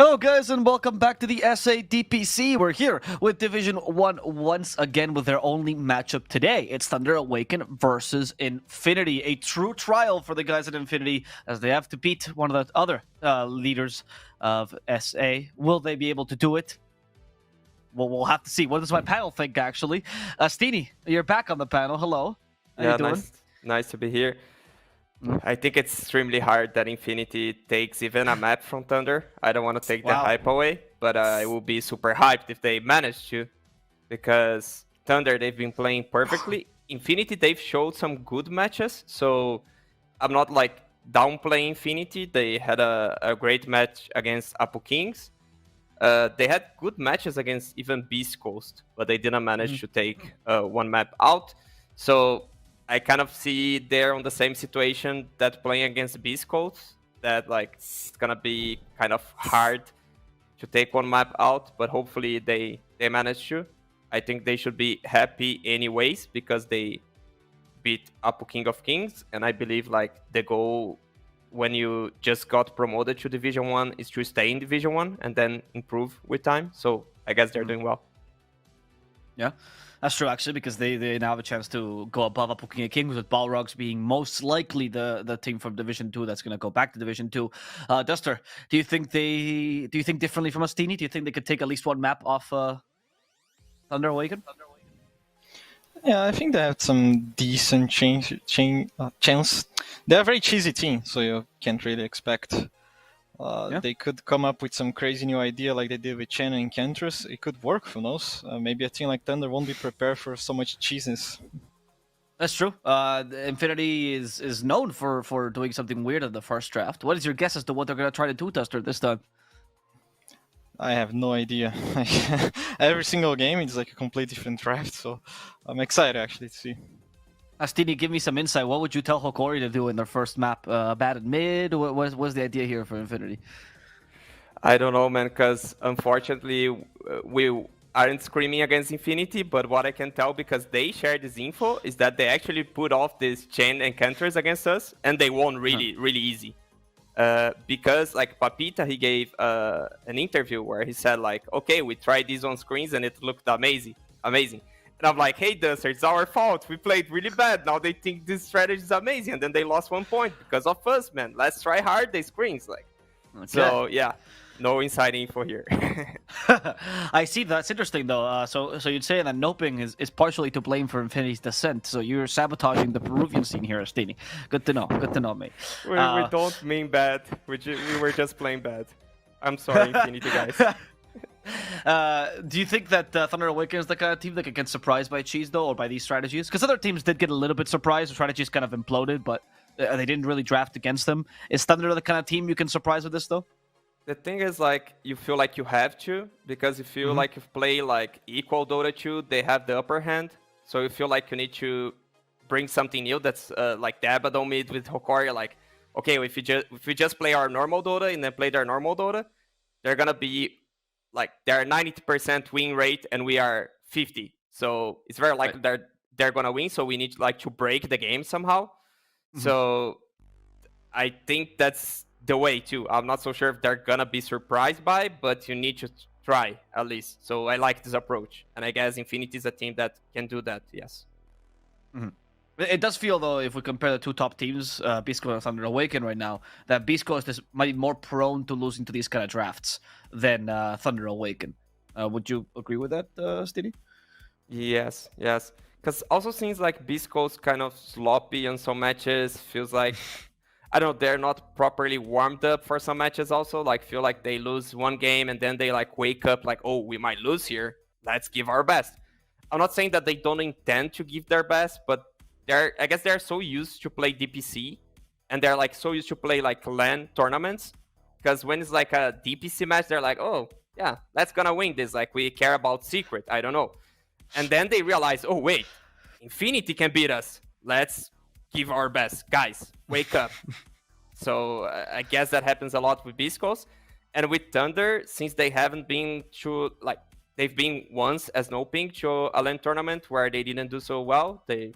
Hello, guys, and welcome back to the SA DPC. We're here with Division 1 once again with their only matchup today. It's Thunder Awaken versus Infinity. A true trial for the guys at Infinity as they have to beat one of the other leaders of SA. Will they be able to do it? Well, we'll have to see. What does my panel think, actually? Steenie, you're back on the panel. Hello. How you doing? Nice to be here. I think it's extremely hard that Infinity takes even a map from Thunder. I don't want to take the hype away, but I will be super hyped if they manage to. Because Thunder, they've been playing perfectly. Infinity, they've showed some good matches, so I'm not like downplaying Infinity. They had a great match against Apu Kings. They had good matches against even Beast Coast, but they didn't manage to take one map out. So I kind of see they're on the same situation that playing against Beast Coast, that like it's gonna be kind of hard to take one map out, but hopefully they manage to. I think they should be happy anyways because they beat Apu King of Kings, and I believe like the goal when you just got promoted to Division 1 is to stay in Division 1 and then improve with time. So I guess they're doing well. Yeah, that's true, actually, because they now have a chance to go above Apu King of Kings, with Balrogs being most likely the team from Division 2 that's going to go back to Division 2. Duster, do you think differently from Astini? Do you think they could take at least one map off Thunder Awaken? Yeah, I think they have some decent chance. They're a very cheesy team, so you can't really expect. They could come up with some crazy new idea like they did with Chen and Kentrus. It could work, who knows? Maybe a team like Thunder won't be prepared for so much cheesiness. That's true. Infinity is known for doing something weird in the first draft. What is your guess as to what they're going to try to do, Duster, this time? I have no idea. Every single game is like a completely different draft, so I'm excited actually to see. Astini, give me some insight. What would you tell Hokori to do in their first map? Bad and mid? What's the idea here for Infinity? I don't know, man, because unfortunately we aren't screaming against Infinity, but what I can tell, because they share this info, is that they actually put off this chain encounters against us, and they won really easy. Because like Papita, he gave an interview where he said like, okay, we tried these on screens and it looked amazing. And I'm like, hey, Duster, it's our fault. We played really bad. Now they think this strategy is amazing. And then they lost 1 point because of us, man. Let's try hard, they screens. Like, okay. So, yeah, no inside info here. I see. That's interesting, though. So you'd say that Noping is partially to blame for Infinity's descent. So you're sabotaging the Peruvian scene here, Astini. Good to know, mate. We don't mean bad. We were just playing bad. I'm sorry, Infinity guys. Do you think that Thunder Awaken is the kind of team that can get surprised by Cheese, though, or by these strategies? Because other teams did get a little bit surprised. The strategies kind of imploded, but they didn't really draft against them. Is Thunder the kind of team you can surprise with this, though? The thing is, like, you feel like you have to, because you feel like you play like equal Dota 2, they have the upper hand. So you feel like you need to bring something new that's like the Abaddon mid with Hokori. Like, okay, if we just play our normal Dota and then play their normal Dota, they're gonna be like they're 90% win rate and we are 50. So it's very likely they're gonna win. So we need like to break the game somehow. So I think that's the way too. I'm not so sure if they're gonna be surprised by, but you need to try at least. So I like this approach, and I guess Infinity is a team that can do that. Yes. It does feel, though, if we compare the two top teams, Beast Coast and Thunder Awaken right now, that Beast Coast might be more prone to losing to these kind of drafts than Thunder Awaken. Would you agree with that, Steenie? Yes. Because also seems like Beast Coast kind of sloppy on some matches. Feels like, I don't know, they're not properly warmed up for some matches also. Like, feel like they lose one game and then they like wake up like, oh, we might lose here. Let's give our best. I'm not saying that they don't intend to give their best, but I guess they're so used to play DPC, and they're like so used to play like LAN tournaments, because when it's like a DPC match, they're like, oh yeah, let's gonna win this. Like, we care about secret. I don't know. And then they realize, oh wait, Infinity can beat us. Let's give our best, guys. Wake up. So I guess that happens a lot with Beast Coast, and with Thunder, since they haven't been to like they've been once as Noping to a LAN tournament where they didn't do so well. They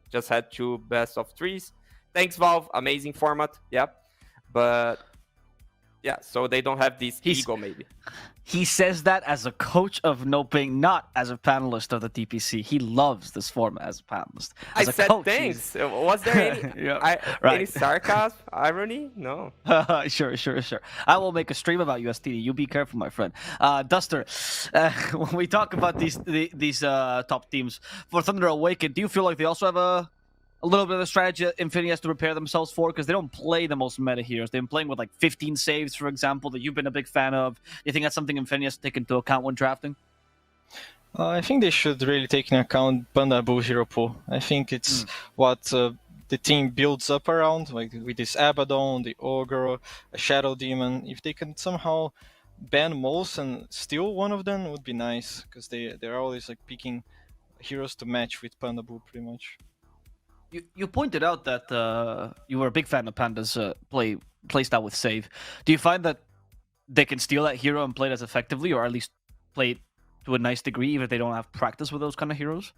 just had 2 best of 3s. Thanks, Valve. Amazing format. Yeah. But Yeah, so they don't have this ego maybe. He says that as a coach of Noping, not as a panelist of the DPC. He loves this format as a panelist. As I a said coach, thanks. Was there any, Yeah, any sarcasm, irony? No. Sure. I will make a stream about USTD. You be careful, my friend. Duster, when we talk about these top teams for Thunder Awaken, do you feel like they also have a little bit of a strategy that Infinity has to prepare themselves for? Because they don't play the most meta heroes. They've been playing with like 15 saves, for example, that you've been a big fan of. Do you think that's something Infinity has to take into account when drafting? I think they should really take into account Panda Bull hero pool. I think it's what the team builds up around, like with this Abaddon, the Ogre, a Shadow Demon. If they can somehow ban most and steal one of them, would be nice, because they're always like picking heroes to match with Panda Bull pretty much. You pointed out that you were a big fan of Panda's playstyle with save. Do you find that they can steal that hero and play it as effectively, or at least play it to a nice degree, even if they don't have practice with those kind of heroes?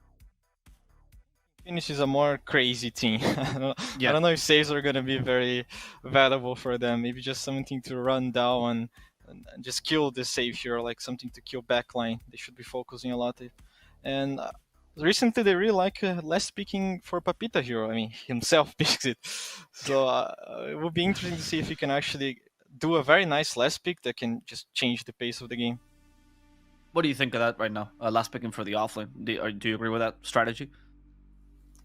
Finish is a more crazy team. I don't know if saves are going to be very valuable for them. Maybe just something to run down and just kill the save hero, like something to kill backline. They should be focusing a lot. And recently, they really like last picking for Papita hero. I mean, himself picks it. So it will be interesting to see if he can actually do a very nice last pick that can just change the pace of the game. What do you think of that right now? Last picking for the offlane. Do you agree with that strategy?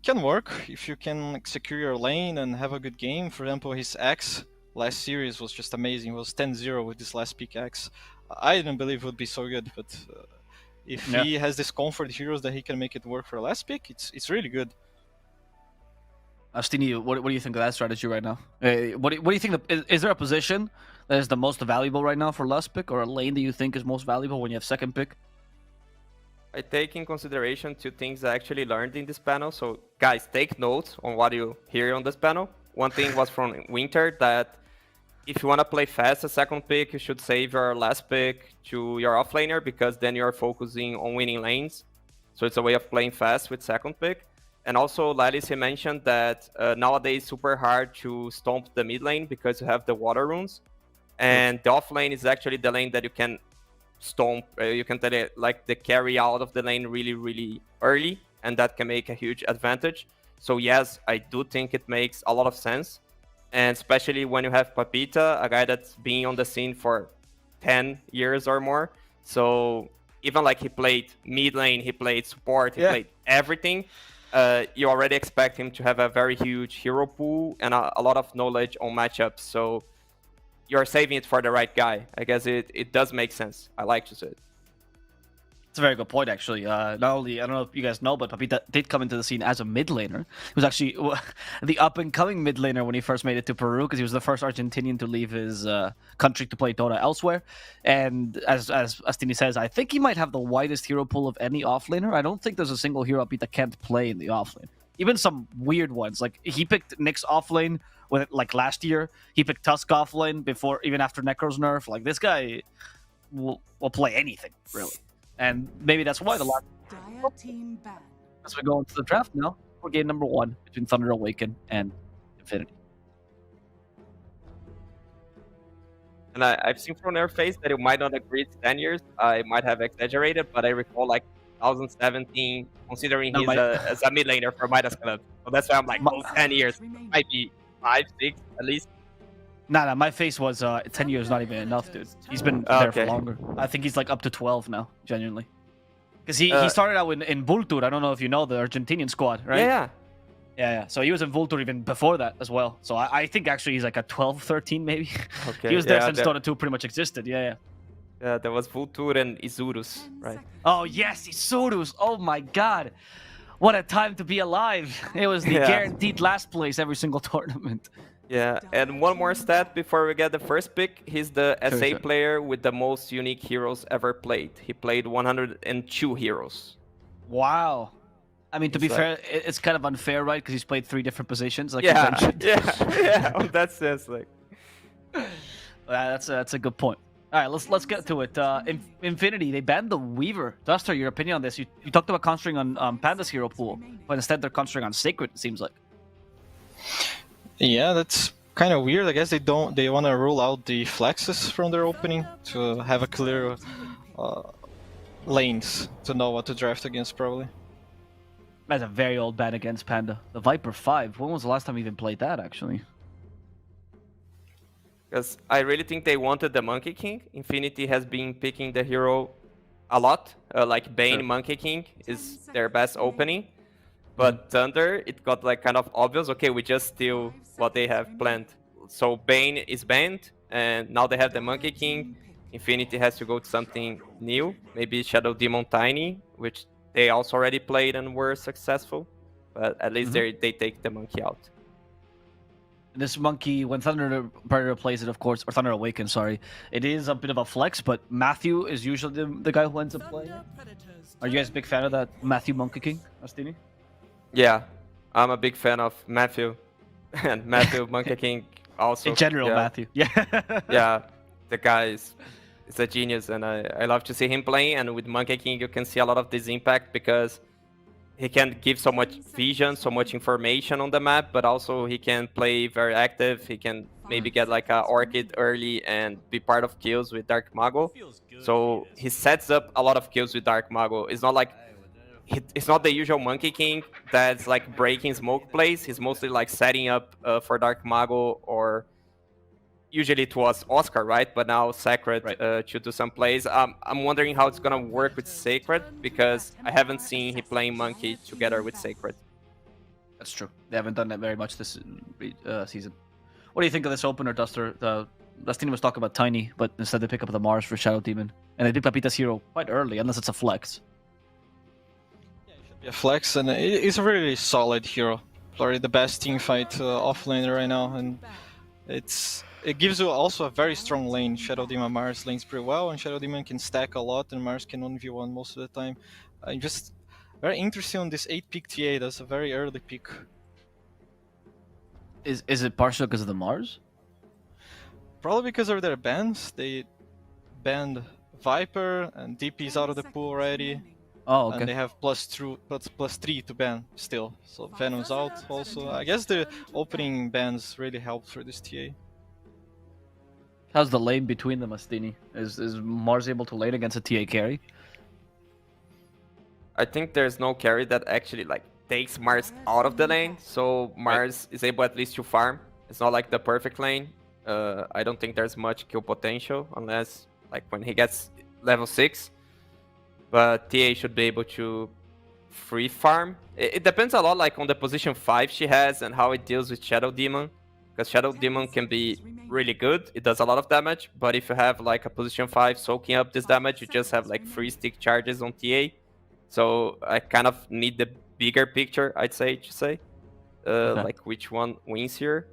Can work if you can secure your lane and have a good game. For example, his X last series was just amazing. It was 10-0 with this last pick X. I didn't believe it would be so good, but if he has this comfort heroes that he can make it work for last pick, it's really good. Stini, what do you think of that strategy right now? What do you think? Is there a position that is the most valuable right now for last pick, or a lane that you think is most valuable when you have second pick? I take in consideration 2 things I actually learned in this panel. So guys, take notes on what you hear on this panel. One thing was from Winter, that if you want to play fast a second pick, you should save your last pick to your offlaner, because then you're focusing on winning lanes. So it's a way of playing fast with second pick. And also, Lalis, he mentioned that nowadays it's super hard to stomp the mid lane because you have the water runes. And the off lane is actually the lane that you can stomp. You can tell it like the carry out of the lane really, really early, and that can make a huge advantage. So yes, I do think it makes a lot of sense. And especially when you have Papita, a guy that's been on the scene for 10 years or more. So even like he played mid lane, he played support, he played everything. You already expect him to have a very huge hero pool and a lot of knowledge on matchups. So you're saving it for the right guy. I guess it does make sense. I like to say it. It's a very good point, actually. Not only, I don't know if you guys know, but Papita did come into the scene as a mid laner. He was actually the up-and-coming mid laner when he first made it to Peru, because he was the first Argentinian to leave his country to play Dota elsewhere. And as Astini says, I think he might have the widest hero pool of any offlaner. I don't think there's a single hero Papita can't play in the offlane. Even some weird ones, like he picked Nyx offlane with like last year. He picked Tusk offlane before, even after Necro's nerf. Like this guy will play anything, really. And maybe that's why the last as we go into the draft now for game number 1 between Thunder Awaken and Infinity. And I've seen from their face that you might not agree it's 10 years. I might have exaggerated, but I recall like 2017, considering he's as a mid laner for Midas Club. So that's why I'm like, 10 years. Might be 5, 6 at least. Nah, my face was 10 years not even enough, dude. He's been there for longer. I think he's like up to 12 now, genuinely. Because he started out in Vulture. I don't know if you know the Argentinian squad, right? Yeah. So he was in Vulture even before that as well. So I think actually he's like a 12, 13 maybe. Okay. He was there since Dota 2 pretty much existed. Yeah, there was Vulture and Isurus, right? Oh, yes, Isurus. Oh, my God. What a time to be alive. It was the guaranteed last place every single tournament. Yeah, and one more stat before we get the first pick. He's the SA player with the most unique heroes ever played. He played 102 heroes. Wow. I mean, to be fair, it's kind of unfair, right? Because he's played 3 different positions, like you mentioned. Yeah, on that sense, like. That's a good point. All right, let's get to it. Infinity, they banned the Weaver. Duster, your opinion on this? You talked about concentrating on Panda's hero pool, but instead they're concentrating on Sacred, it seems like. Yeah, that's kind of weird. I guess they want to rule out the flexes from their opening to have a clear lanes to know what to draft against, probably. That's a very old ban against Panda. The Viper 5. When was the last time we even played that, actually? Because I really think they wanted the Monkey King. Infinity has been picking the hero a lot. Like Bane, Sure. Monkey King is their best opening. But Thunder, it got like kind of obvious. Okay, we just steal what they have planned. So Bane is banned, and now they have the Monkey King. Infinity has to go to something new. Maybe Shadow Demon Tiny, which they also already played and were successful. But at least they take the Monkey out. This Monkey, when Thunder Predator plays it, of course, or Thunder Awaken, sorry, it is a bit of a flex, but Matthew is usually the guy who ends up playing it. Are you guys a big fan of that Matthew Monkey King, Astini? Yeah, I'm a big fan of Matthew. And Matthew Monkey King also. In general, yeah. Matthew. Yeah. Yeah, the guy is a genius, and I love to see him playing. And with Monkey King, you can see a lot of this impact because he can give so much vision, so much information on the map, but also he can play very active. He can maybe get like a Orchid early and be part of kills with Dark Mago. So he sets up a lot of kills with Dark Mago. It's not like it's not the usual Monkey King that's like breaking smoke plays. He's mostly like setting up for Dark Mago, or usually it was Oscar, right? But now Sacred to do some plays. I'm wondering how it's gonna work with Sacred, because I haven't seen him playing Monkey together with Sacred. That's true. They haven't done that very much this season. What do you think of this opener, Duster? Dustini was talking about Tiny, but instead they pick up the Mars for Shadow Demon. And they pick Papita's hero quite early, unless it's a flex. Yeah, it should be a flex, and it's a really solid hero. Probably the best team fight offlaner right now, and it gives you also a very strong lane. Shadow Demon Mars lanes pretty well, and Shadow Demon can stack a lot, and Mars can 1v1 most of the time. Just very interesting on this 8-pick TA. That's a very early pick. Is it partial because of the Mars? Probably because of their bans. They banned Viper, and DP's out of the pool already. Oh, okay. And they have +3 to ban still. So Venom's out also. I guess the opening bans really helped for this TA. How's the lane between them, Astini? Is Mars able to lane against a TA carry? I think there's no carry that actually like takes Mars out of the lane, so Mars is able at least to farm. It's not like the perfect lane. I don't think there's much kill potential unless like when he gets level 6. But TA should be able to free farm. It depends a lot like on the position 5 she has and how it deals with Shadow Demon. Because Shadow Demon can be really good, it does a lot of damage, but if you have like a position 5 soaking up this damage, you just have like free stick charges on TA. So I kind of need the bigger picture, I'd say, like which one wins here.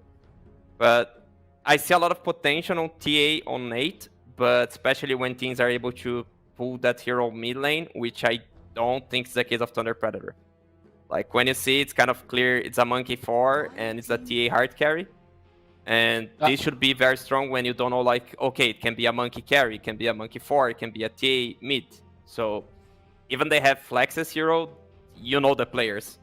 But I see a lot of potential on TA on 8, but especially when teams are able to pull that hero mid lane, which I don't think is the case of Thunder Predator. Like when you see it's kind of clear it's a Monkey 4 and it's a TA hard carry. And this should be very strong when you don't know, like, okay, it can be a Monkey carry, it can be a Monkey 4, it can be a TA mid. So even they have flexes hero, you know the players.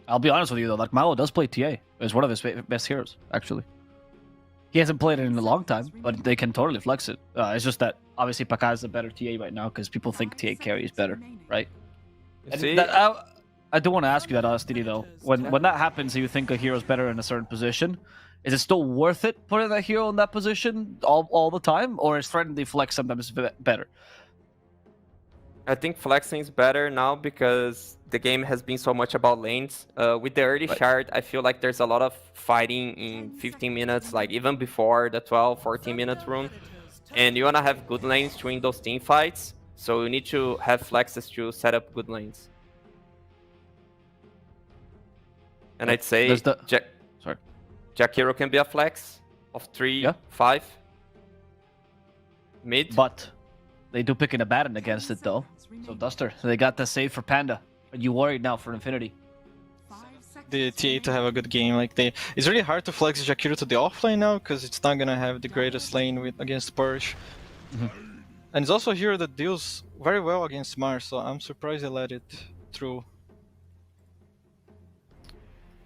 I'll be honest with you though, like Malo does play TA. It's one of his best heroes, actually. He hasn't played it in a long time, but they can totally flex it. It's just that obviously Paka is a better TA right now because people think TA carry is better, right? I do want to ask you that, Astini, though. When that happens, you think a hero's better in a certain position. Is it still worth it putting that hero in that position all the time, or is friendly flex sometimes better? I think flexing is better now because the game has been so much about lanes. With the early shard, I feel like there's a lot of fighting in 15 minutes, like even before the 12, 14 minute run. And you want to have good lanes to win those team fights, so you need to have flexes to set up good lanes. And I'd say Jack Hero can be a flex of 3, 5. Mid. But they do pick in a Baton against it though. So Duster, they got the save for Panda. Are you worried now for Infinity? The TA to have a good game, it's really hard to flex Jakiro to the offlane now because it's not gonna have the greatest lane against Purge. And it's also a hero that deals very well against Mars, so I'm surprised they let it through.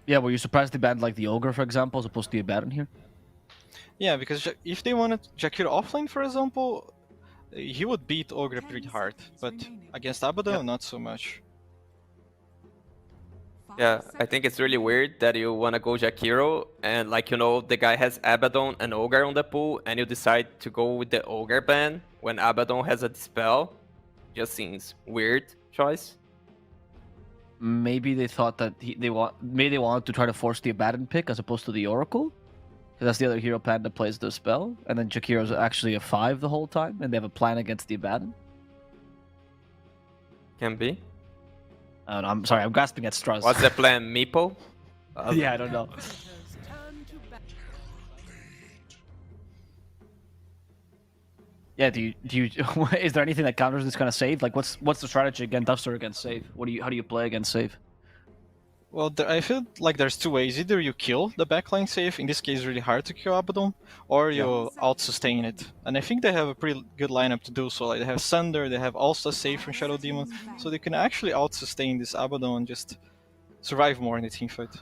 Yeah, were you surprised they banned like the Ogre, for example, as opposed to the Abaddon here? Yeah, because if they wanted Jakiro offlane, for example, he would beat Ogre pretty hard, but against Abaddon, not so much. Yeah, I think it's really weird that you wanna go Jakiro and like the guy has Abaddon and Ogre on the pool and you decide to go with the Ogre ban when Abaddon has a Dispel. Just seems weird choice. Maybe they thought that maybe they wanted to try to force the Abaddon pick as opposed to the Oracle, because that's the other hero plan that plays the spell, and then Jakiro's actually a 5 the whole time, and they have a plan against the Abaddon. Can be. I'm sorry, I'm grasping at straws. What's the plan, Meepo? Yeah, I don't know. Yeah, do you is there anything that counters this kind of save? Like, what's the strategy against Duster against save? How do you play against save? Well, I feel like there's two ways. Either you kill the backline save, in this case really hard to kill Abaddon, or you out-sustain it. And I think they have a pretty good lineup to do so. Like they have Sunder, they have also save from Shadow Demon, so they can actually out-sustain this Abaddon and just survive more in the teamfight.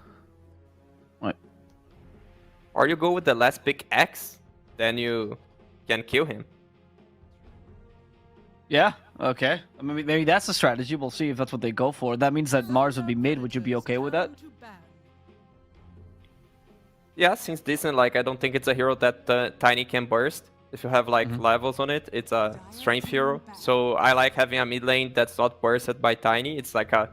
Right. Or you go with the last pick X, then you can kill him. Yeah, okay. I mean, maybe that's the strategy. We'll see if that's what they go for. That means that Mars would be mid. Would you be okay with that? Yeah, seems decent. Like, I don't think it's a hero that Tiny can burst. If you have, like, levels on it, it's a strength hero. So I like having a mid lane that's not bursted by Tiny. It's like a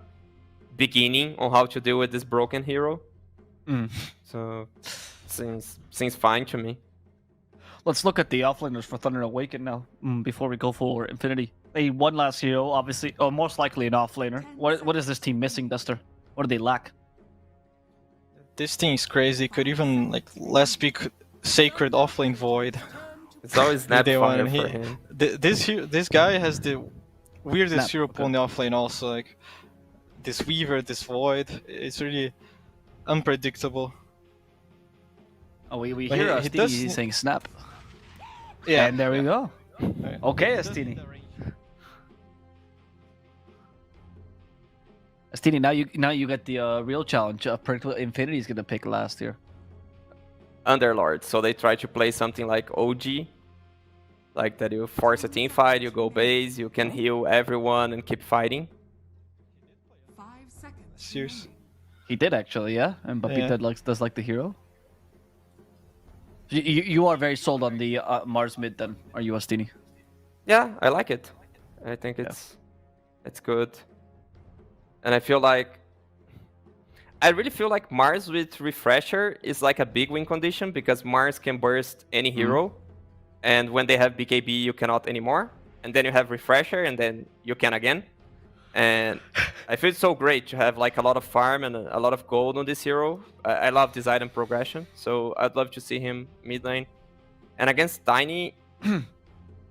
beginning on how to deal with this broken hero. So, seems fine to me. Let's look at the offlaners for Thunder Awaken now, before we go for Infinity. They won last hero, obviously, or most likely an offlaner. What is this team missing, Duster? What do they lack? This team is crazy. Could even like let's pick Sacred Offlane Void. It's always Snapfire for him. This guy has the weirdest hero okay. on the offlane also. Like this Weaver, this Void. It's really unpredictable. Oh, we But hear he Astini does- saying snap. Yeah. And there we go. Right. Okay, Astini. Astini, now you get the real challenge. Predictable Infinity is gonna pick last year. Underlord, so they try to play something like OG. Like that you force a team fight, you go base, you can heal everyone and keep fighting. 5 seconds. Serious. He did actually, yeah. And Babita Yeah. does like the hero. You are very sold on the Mars mid then, are you, Astini? Yeah, I like it. I think it's good. And I really feel like Mars with Refresher is like a big win condition because Mars can burst any hero. And when they have BKB, you cannot anymore. And then you have Refresher, and then you can again. And I feel it's so great to have like a lot of farm and a lot of gold on this hero. I love this item progression, so I'd love to see him mid lane. And against Tiny,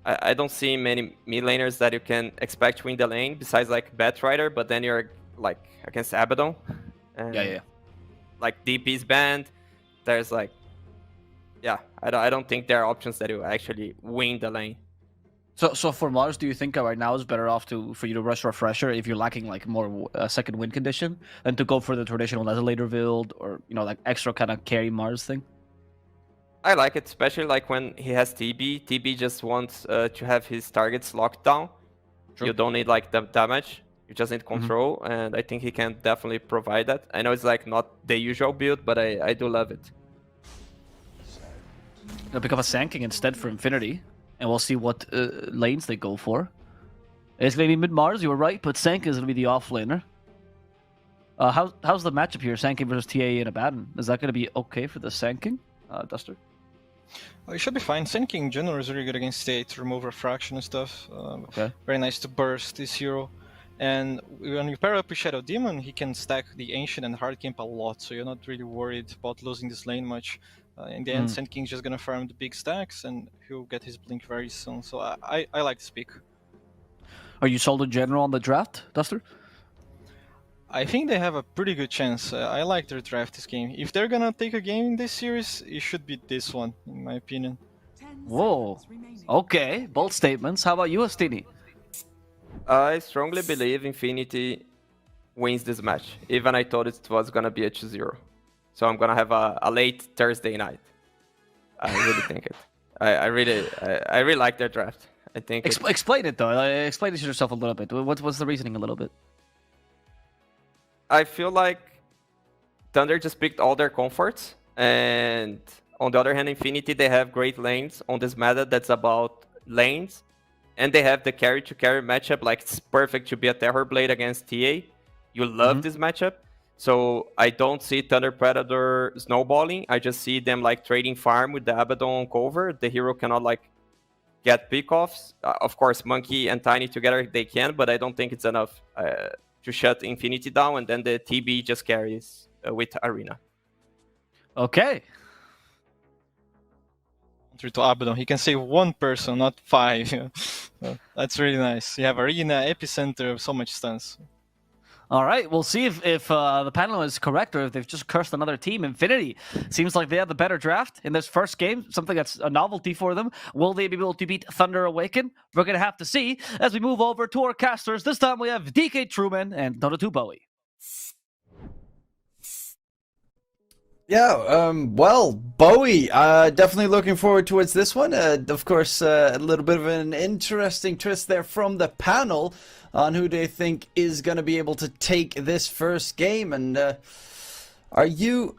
I don't see many mid laners that you can expect to win the lane besides like Batrider, but then you're like against Abaddon. And Yeah. like DP is banned. There's like, yeah, I don't think there are options that you actually win the lane. So for Mars, do you think right now is better off for you to rush Refresher if you're lacking like more second win condition than to go for the traditional Desolator build or like extra kind of carry Mars thing? I like it, especially like when he has TB. TB just wants to have his targets locked down. True. You don't need like the damage. You just need control, and I think he can definitely provide that. I know it's like not the usual build, but I do love it. They'll pick up a Sanking instead for Infinity, and we'll see what lanes they go for. It's going to be mid-Mars, you were right, but Sanking is going to be the offlaner. How's the matchup here, Sanking versus TA and Abaddon? Is that going to be okay for the Sanking, Duster? It should be fine. Sanking in general is really good against state to remove refraction and stuff. Okay. Very nice to burst this hero. And when you pair up with Shadow Demon, he can stack the Ancient and Hard Camp a lot, so you're not really worried about losing this lane much. In the end, Sand King's just gonna farm the big stacks, and he'll get his blink very soon. So I like this pick. Are you sold in general on the draft, Duster? I think they have a pretty good chance. I like their draft this game. If they're gonna take a game in this series, it should be this one, in my opinion. 10 Whoa. seconds remaining. Okay, bold statements. How about you, Astini? I strongly believe Infinity wins this match. Even I thought it was gonna be a 2-0. So I'm gonna have a late Thursday night. I really think it. I really like their draft. I think. Explain it though. Explain it to yourself a little bit. What's the reasoning a little bit? I feel like Thunder just picked all their comforts, and on the other hand, Infinity, they have great lanes on this meta that's about lanes, and they have the carry to carry matchup. Like, it's perfect to be a Terror Blade against TA. You love this matchup. So I don't see Thunder Predator snowballing. I just see them like trading farm with the Abaddon cover. The hero cannot like get pickoffs. Of course, Monkey and Tiny together they can, but I don't think it's enough to shut Infinity down. And then the TB just carries with Arena. Okay. To Abaddon, he can save one person, not 5. That's really nice. You have Arena, Epicenter, so much stuns. All right, we'll see if the panel is correct or if they've just cursed another team. Infinity seems like they have the better draft in this first game, something that's a novelty for them. Will they be able to beat Thunder Awaken? We're going to have to see as we move over to our casters. This time we have DKTruman and Dota 2 Bowie. Yeah, well, Bowie, definitely looking forward towards this one. Of course, a little bit of an interesting twist there from the panel on who they think is going to be able to take this first game. And are you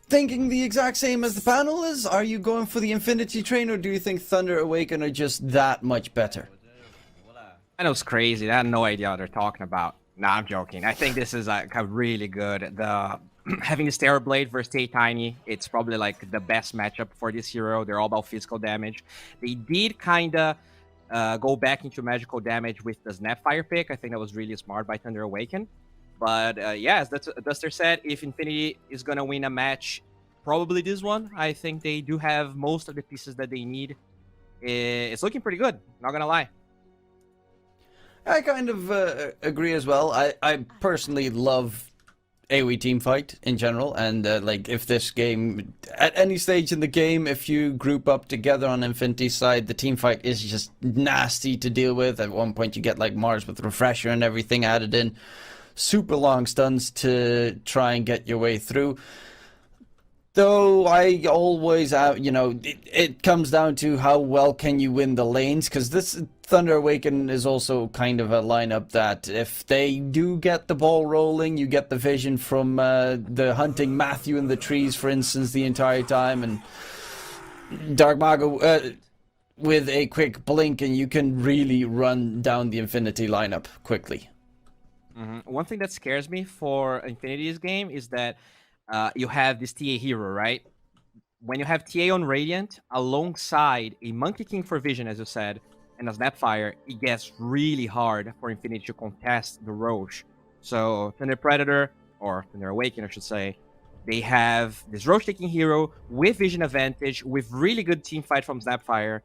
thinking the exact same as the panel is? Are you going for the Infinity train, or do you think Thunder Awaken are just that much better? I know it's crazy. I have no idea what they're talking about. Nah, I'm joking. I think this is like a really good. Having this Terror Blade versus Tay Tiny, it's probably like the best matchup for this hero. They're all about physical damage. They did kind of go back into magical damage with the Snapfire pick. I think that was really smart by Thunder Awaken. But yeah, as Duster said, if Infinity is going to win a match, probably this one. I think they do have most of the pieces that they need. It's looking pretty good, not going to lie. I kind of agree as well. I personally love AoE teamfight in general, and like if this game, at any stage in the game, if you group up together on Infinity's side, the teamfight is just nasty to deal with. At one point you get like Mars with Refresher and everything added in. Super long stuns to try and get your way through. Though I always, it comes down to how well can you win the lanes, because this Thunder Awaken is also kind of a lineup that if they do get the ball rolling, you get the vision from the hunting Matthew in the trees, for instance, the entire time, and Dark Mago with a quick blink, and you can really run down the Infinity lineup quickly. One thing that scares me for Infinity's game is that you have this TA hero, right? When you have TA on Radiant alongside a Monkey King for Vision, as you said, and a Snapfire, it gets really hard for Infinity to contest the Roche. So Thunder Predator, or Thunder Awaken, I should say, they have this Roche-taking hero with Vision advantage, with really good team fight from Snapfire.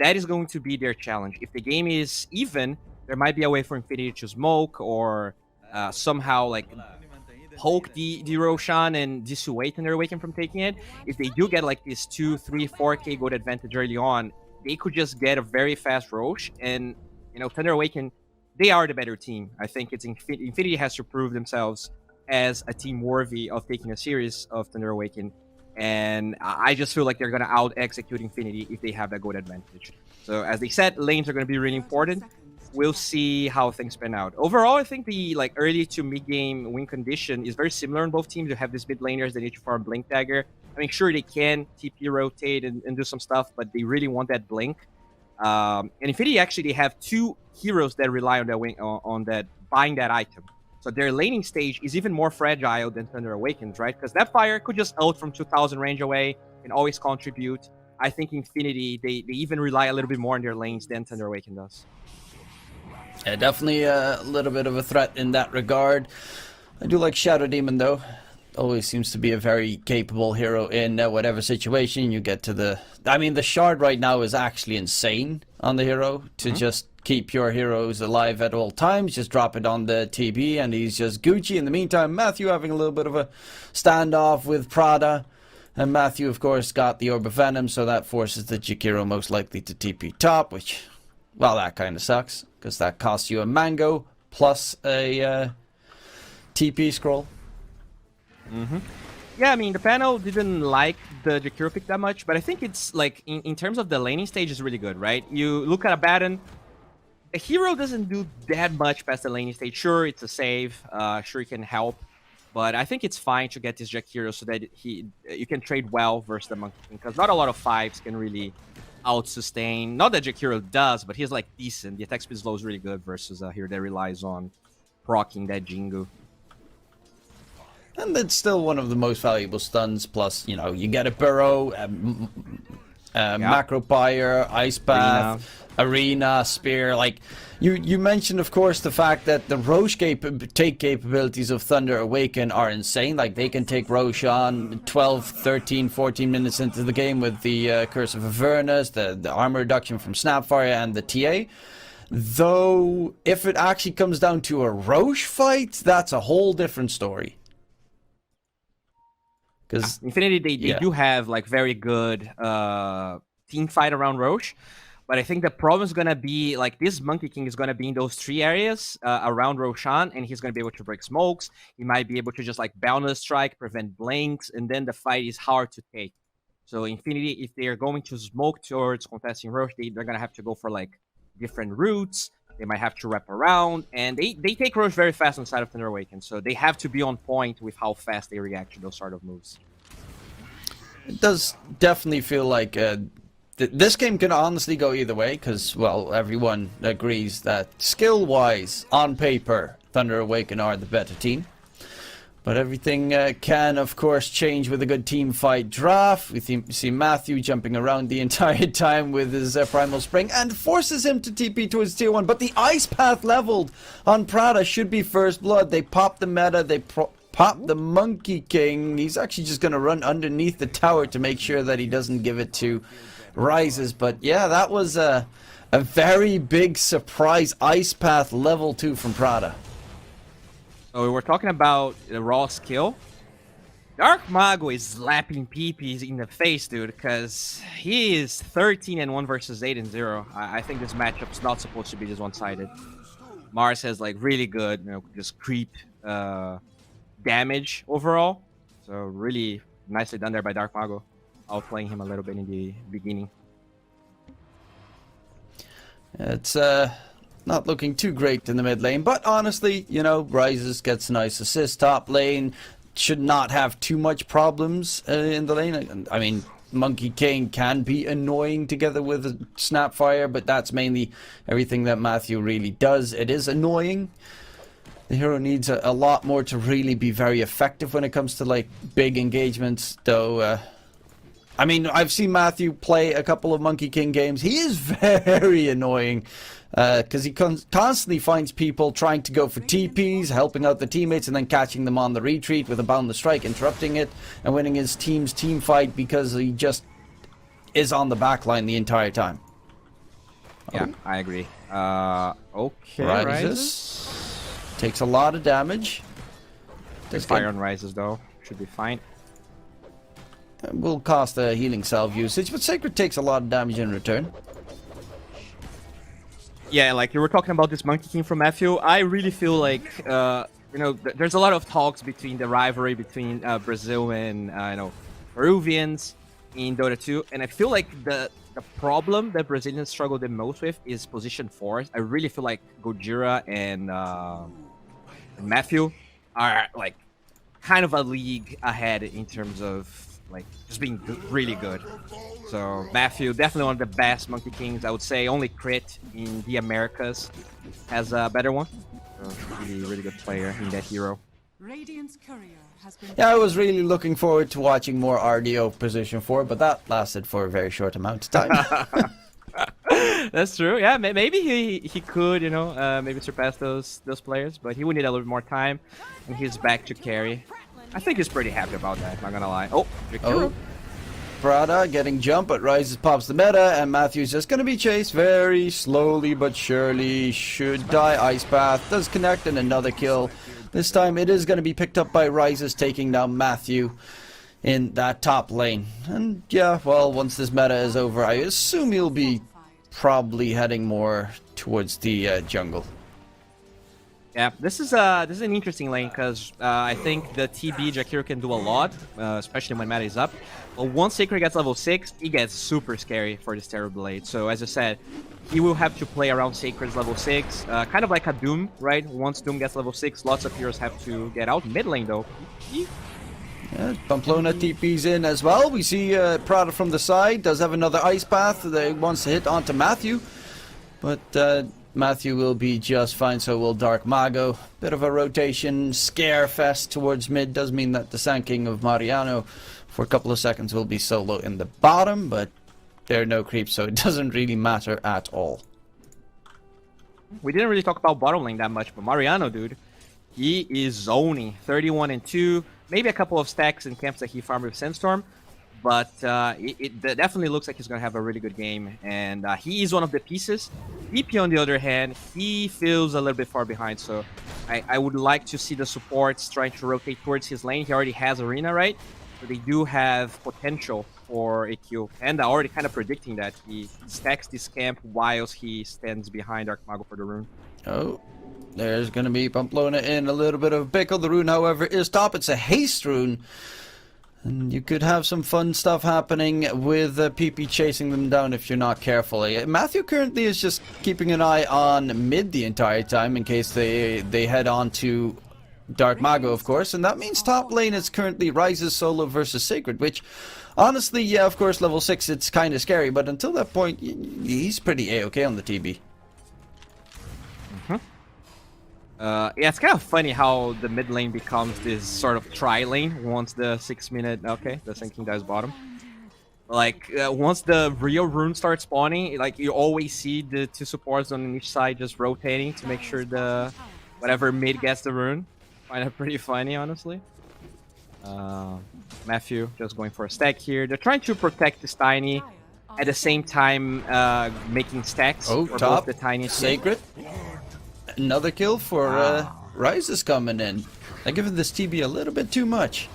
That is going to be their challenge. If the game is even, there might be a way for Infinity to smoke or somehow like poke the Roshan and dissuade Thunder Awaken from taking it. If they do get like this 2, 3, 4k gold advantage early on, they could just get a very fast Roche. And Thunder Awaken, they are the better team. I think it's Infinity has to prove themselves as a team worthy of taking a series of Thunder Awaken. And I just feel like they're going to out-execute Infinity if they have that gold advantage. So as they said, lanes are going to be really important. We'll see how things pan out. Overall, I think the early to mid-game win condition is very similar on both teams. You have these mid laners that need to farm Blink Dagger. I mean, sure, they can TP rotate and do some stuff, but they really want that Blink. And Infinity, actually, they have 2 heroes that rely on that on that buying that item. So their laning stage is even more fragile than Thunder Awakens, right? Because that fire could just ult from 2,000 range away and always contribute. I think Infinity, they even rely a little bit more on their lanes than Thunder Awaken does. Yeah, definitely a little bit of a threat in that regard. I do like Shadow Demon, though. Always seems to be a very capable hero in whatever situation you get to the... I mean, the shard right now is actually insane on the hero to just keep your heroes alive at all times. Just drop it on the TB and he's just Gucci. In the meantime, Matthew having a little bit of a standoff with Prada. And Matthew, of course, got the Orb of Venom, so that forces the Jakiro most likely to TP top, which... well, that kind of sucks, because that costs you a Mango plus a TP scroll. Yeah, I mean, the panel didn't like the Jakiro pick that much, but I think it's like, in terms of the laning stage, is really good, right? You look at a Baron, the hero doesn't do that much past the laning stage. Sure, it's a save, sure, he can help, but I think it's fine to get this Jakiro so that you can trade well versus the Monkey King, because not a lot of 5s can really out-sustain. Not that Jakiro does, but he's like decent. The attack speed slow is really good versus a hero that relies on proccing that Jingu. And it's still one of the most valuable stuns. Plus, you know, you get a burrow, macro pyre, ice path, arena, spear. Like you mentioned, of course, the fact that the Roche take capabilities of Thunder Awaken are insane. Like they can take Roche on 12, 13, 14 minutes into the game with the Curse of Avernus, the armor reduction from Snapfire, and the TA. Though, if it actually comes down to a Roche fight, that's a whole different story. Because Infinity, they do have like very good team fight around Roche, but I think the problem is gonna be like this Monkey King is gonna be in those 3 areas around Roshan, and he's gonna be able to break smokes. He might be able to just like boundless strike, prevent blinks, and then the fight is hard to take. So Infinity, if they are going to smoke towards contesting Roche, they're gonna have to go for like different routes. They might have to wrap around, and they take Roche very fast on the side of Thunder Awaken, so they have to be on point with how fast they react to those sort of moves. it does definitely feel like this game can honestly go either way, because, well, everyone agrees that skill-wise, on paper, Thunder Awaken are the better team. But everything can, of course, change with a good team fight draft. We see Matthew jumping around the entire time with his Primal Spring and forces him to TP towards tier 1. But the Ice Path leveled on Prada should be first blood. They pop the meta, they pop the Monkey King. He's actually just going to run underneath the tower to make sure that he doesn't give it to Rises. But yeah, that was a very big surprise Ice Path level 2 from Prada. So we were talking about the raw skill. Dark Mago is slapping PPs in the face, dude, because he is 13-1 versus 8-0. I think this matchup's not supposed to be just one-sided. Mars has like really good, just creep damage overall. So really nicely done there by Dark Mago, outplaying him a little bit in the beginning. It's not looking too great in the mid lane, but honestly, Rises gets a nice assist top lane. Should not have too much problems in the lane. I mean, Monkey King can be annoying together with Snapfire, but that's mainly everything that Matthew really does. It is annoying. The hero needs a lot more to really be very effective when it comes to like big engagements, though. I mean, I've seen Matthew play a couple of Monkey King games. He is very annoying. Because he constantly finds people trying to go for TPs, helping out the teammates, and then catching them on the retreat with a boundless strike, interrupting it, and winning his team's team fight because he just is on the back line the entire time. Yeah, I agree. Okay, Rises takes a lot of damage. There's fire on Rises, though. Should be fine. Will cost a healing salve usage, but Sacred takes a lot of damage in return. Yeah, like you were talking about this Monkey King from Matthew, I really feel like, there's a lot of talks between the rivalry between Brazil and, Peruvians in Dota 2, and I feel like the problem that Brazilians struggle the most with is position 4. I really feel like Gojira and Matthew are, like, kind of a league ahead in terms of, like, just being really good. So Matthew, definitely one of the best Monkey Kings. I would say only Crit in the Americas has a better one. So really, really good player in that hero. Radiant's courier has been... Yeah, I was really looking forward to watching more RDO position 4, but that lasted for a very short amount of time. That's true. Yeah, maybe he could, maybe surpass those players, but he would need a little bit more time, and he's back to carry. I think he's pretty happy about that, not gonna lie. Oh, Jakiro. Prada getting jump, but Rises pops the meta, and Matthew's just gonna be chased very slowly but surely. Should die. Ice Path does connect, and another kill. This time it is gonna be picked up by Rises, taking down Matthew in that top lane. And yeah, well, once this meta is over, I assume he'll be probably heading more towards the jungle. Yeah, this is an interesting lane because I think the TB Jakiro can do a lot, especially when meta is up. But once Sacred gets level 6, it gets super scary for this Terrorblade. So as I said, he will have to play around Sacred's level 6, kind of like a Doom, right? Once Doom gets level 6, lots of heroes have to get out. Mid lane though. Yeah, Pamplona TP's in as well. We see Prada from the side, does have another ice path that he wants to hit onto Matthew. But Matthew will be just fine, so will Dark Mago. Bit of a rotation, scare fest towards mid. Does mean that the Sand King of Mariano for a couple of seconds will be solo in the bottom, but there are no creeps, so it doesn't really matter at all. We didn't really talk about bottom lane that much, but Mariano, dude, he is zoning 31 and 2. Maybe a couple of stacks in camps that he farmed with Sandstorm, but it definitely looks like he's going to have a really good game, and he is one of the pieces. DP, on the other hand, he feels a little bit far behind, so I would like to see the supports trying to rotate towards his lane. He already has Arena, right? So they do have potential for a kill, and already kind of predicting that he stacks this camp whilst he stands behind Dark Mago for the rune. Oh, there's going to be Pamplona in a little bit of pickle. The rune, however, is top. It's a haste rune. And you could have some fun stuff happening with PP chasing them down if you're not careful. Matthew currently is just keeping an eye on mid the entire time in case they head on to Dark Mago, of course. And that means top lane is currently Rises solo versus Sacred, which honestly, yeah, of course, level 6, it's kind of scary. But until that point, he's pretty A-okay on the TB. Yeah, it's kind of funny how the mid lane becomes this sort of tri lane once the 6 minute. Okay, the Sand King dies bottom. Like once the real rune starts spawning, like you always see the two supports on each side just rotating to make sure the whatever mid gets the rune. Find it pretty funny, honestly. Matthew just going for a stack here. They're trying to protect this Tiny at the same time making stacks. Oh, for top both the Tiny Sacred. Another kill for Rises coming in. They're giving this TB a little bit too much.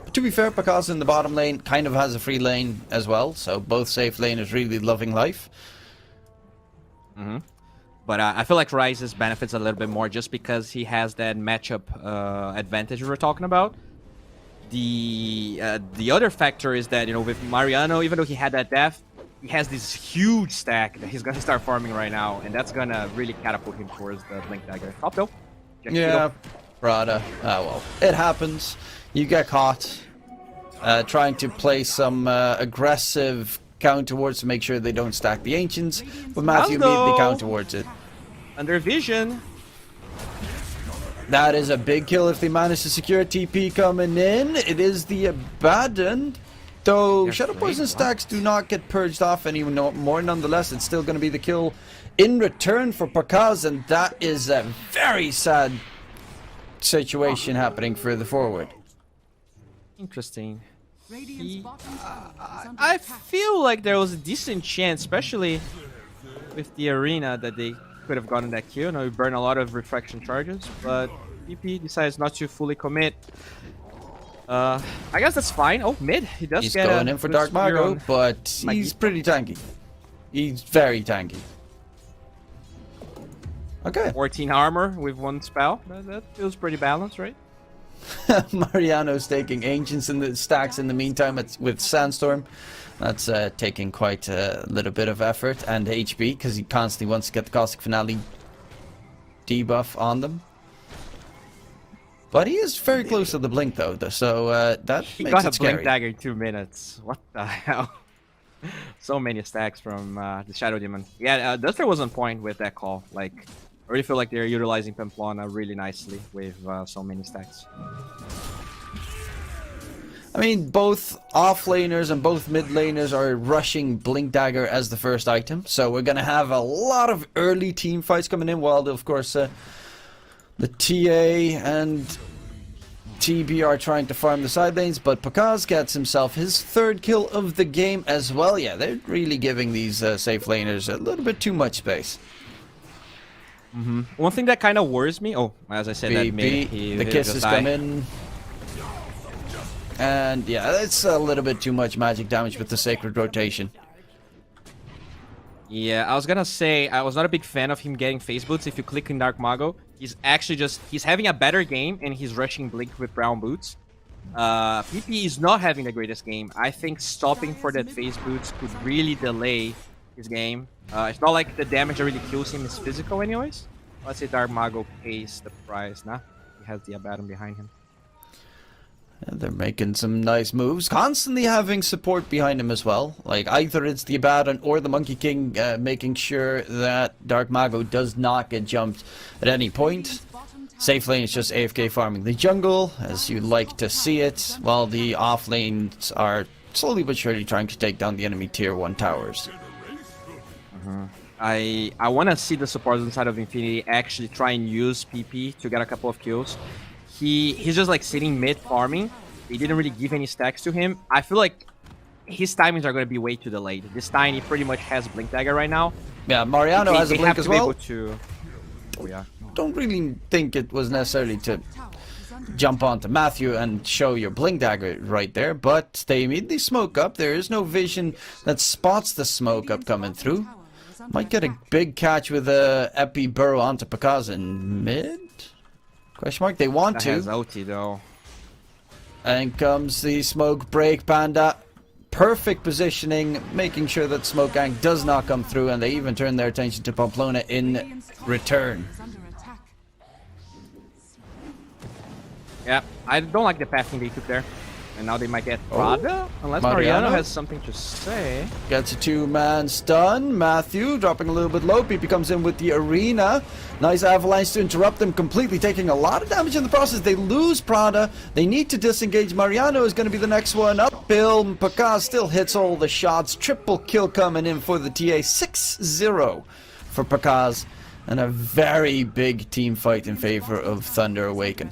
But to be fair, Pakaza in the bottom lane kind of has a free lane as well, so both safe laners really loving life. But I feel like Rises benefits a little bit more just because he has that matchup advantage we were talking about. The other factor is that, you know, with Mariano, even though he had that death, he has this huge stack that he's gonna start farming right now, and that's gonna really catapult him towards the Blink Dagger. Top though. Yeah, Prada. Ah, well, it happens. You get caught trying to play some aggressive counter wards to make sure they don't stack the Ancients, but Matthew immediately counter wards it. Under vision. That is a big kill if they manage to secure TP coming in. It is the Abaddon. Though Shadow Poison stacks do not get purged off anymore, nonetheless, it's still going to be the kill in return for Pakaz, and that is a very sad situation happening further forward. Interesting. Radiant's bottom tower is under I attack. feel like there was a decent chance, especially with the Arena, that they could have gotten that kill. Now we burn a lot of refraction charges, but PP decides not to fully commit. I guess that's fine. Oh, mid. He does He's get going in for Dark Mago, but he's pretty tanky. He's very tanky. Okay. 14 armor with one spell. That feels pretty balanced, right? Mariano's taking Ancients in the stacks in the meantime with Sandstorm. That's taking quite a little bit of effort and HP because he constantly wants to get the Caustic Finale debuff on them. But he is very close to the Blink though, so that He makes got it a scary. Blink Dagger in 2 minutes. What the hell? So many stacks from the Shadow Demon. Yeah, Duster was on point with that call. Like, I really feel like they're utilizing Pamplona really nicely with so many stacks. I mean, both off-laners and both mid-laners are rushing Blink Dagger as the first item. So we're going to have a lot of early team fights coming in, while, of course, the TA and TB are trying to farm the side lanes. But Pakaz gets himself his third kill of the game as well. Yeah, they're really giving these safe laners a little bit too much space. One thing that kind of worries me, as I said, that mid, the kisses come in. And yeah, it's a little bit too much magic damage with the Sacred rotation. Yeah, I was gonna say I was not a big fan of him getting face boots. If you click in Dark Mago, he's actually he's having a better game and he's rushing Blink with brown boots. PP is not having the greatest game. I think stopping for that face boots could really delay his game. It's not like the damage that really kills him is physical anyways. Let's say Dark Mago pays the price, nah? He has the Abaddon behind him. And they're making some nice moves, constantly having support behind him as well. Like either it's the Abaddon or the Monkey King making sure that Dark Mago does not get jumped at any point. Safe lane is just AFK farming the jungle, as you like to see it, while the off lanes are slowly but surely trying to take down the enemy tier 1 towers. I want to see the supports inside of Infinity actually try and use PP to get a couple of kills. He's just like sitting mid farming. They didn't really give any stacks to him. I feel like his timings are going to be way too delayed. This time he pretty much has Blink Dagger right now. Yeah, Mariano has a Blink as well. Oh yeah. Don't really think it was necessarily to jump onto Matthew and show your Blink Dagger right there, but they immediately smoke up. There is no vision that spots the smoke up coming through. Might get a big catch with a Epi burrow onto Picasa in mid? Question mark, they want to. Has ulti though. And comes the smoke break, Panda. Perfect positioning, making sure that Smoke Gang does not come through, and they even turn their attention to Pamplona in return. Yeah, I don't like the pathing they took there. And now they might get Prada, unless Mariano has something to say. Gets a 2-man stun. Matthew dropping a little bit low. PP comes in with the arena. Nice avalanche to interrupt them completely, taking a lot of damage in the process. They lose Prada. They need to disengage. Mariano is going to be the next one up. Bill Pacaz still hits all the shots. Triple kill coming in for the TA. 6-0 for Pacaz. And a very big team fight in favor of Thunder Awaken.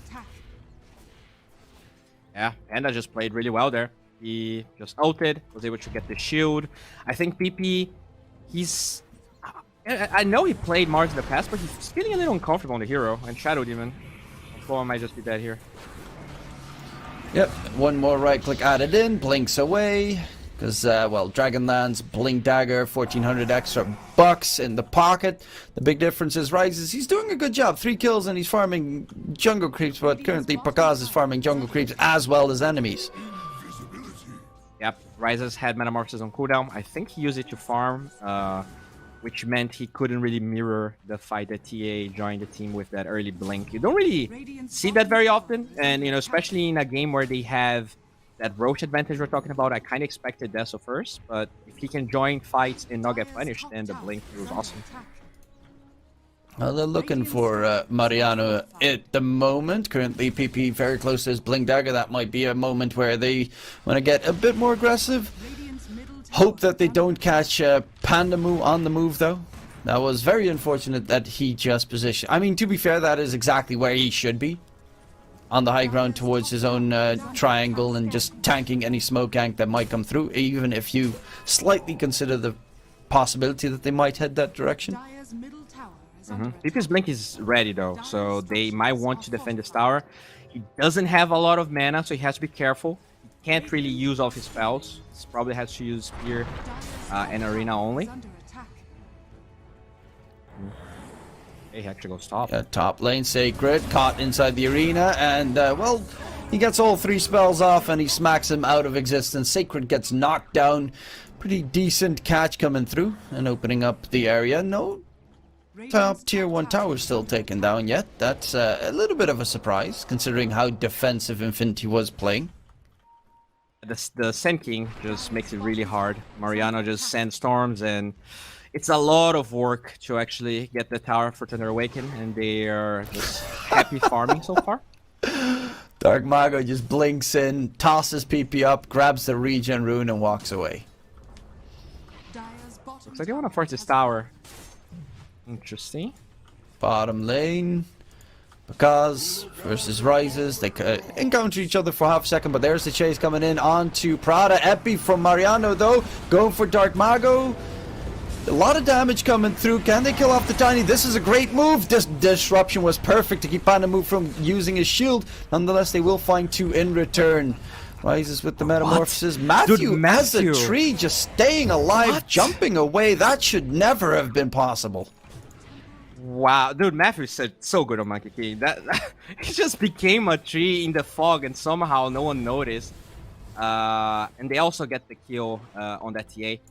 Yeah, Panda just played really well there. He just ulted, was able to get the shield. I think PP, I know he played Mars in the past, but he's feeling a little uncomfortable on the hero, and Shadow Demon. Floor might just be dead here. Yep, one more right click added in, blinks away. Because, well, Dragonlands, Blink Dagger, 1400 extra bucks in the pocket. The big difference is Rises. He's doing a good job. 3 kills and he's farming jungle creeps, but currently Pacaz is farming jungle creeps as well as enemies. Yep, Rises had Metamorphosis on cooldown. I think he used it to farm, which meant he couldn't really mirror the fight that TA joined the team with that early blink. You don't really see that very often, and, you know, especially in a game where they have that Roach advantage we're talking about. I kind of expected Deso first, but if he can join fights and not get punished, then the blink was awesome. Well, they're looking for Mariano at the moment. Currently, PP very close to his Blink Dagger. That might be a moment where they want to get a bit more aggressive. Hope that they don't catch Panda on the move, though. That was very unfortunate that he just positioned. I mean, to be fair, that is exactly where he should be. On the high ground towards his own triangle and just tanking any smoke gank that might come through, even if you slightly consider the possibility that they might head that direction. PP's Blink is ready though, so they might want to defend this tower. He doesn't have a lot of mana, so he has to be careful. He can't really use all of his spells. He probably has to use Spear and Arena only. He actually goes top. Yeah, top lane, Sacred, caught inside the arena, and, well, he gets all 3 spells off, and he smacks him out of existence. Sacred gets knocked down. Pretty decent catch coming through, and opening up the area. No top tier 1 tower still taken down yet. That's a little bit of a surprise, considering how defensive Infinity was playing. The Sand King just makes it really hard. Mariano just sandstorms, and it's a lot of work to actually get the tower for Thunder Awaken, and they are just happy farming so far. Dark Mago just blinks in, tosses PP up, grabs the regen rune, and walks away. Looks like they want to force this tower. Interesting. Bottom lane. Pacaz versus Rises. They encounter each other for half a second, but there's the chase coming in onto Prada. Epi from Mariano, though, going for Dark Mago. A lot of damage coming through. Can they kill off the Tiny? This is a great move. This disruption was perfect to keep Panda move from using his shield. Nonetheless, they will find 2 in return. Rises with the metamorphosis. Matthew, Dude, as a Matthew. tree, just staying alive, What? jumping away. That should never have been possible. Wow, dude, Matthew is so good on Monkey King. That he just became a tree in the fog, and somehow no one noticed. And they also get the kill on that TA.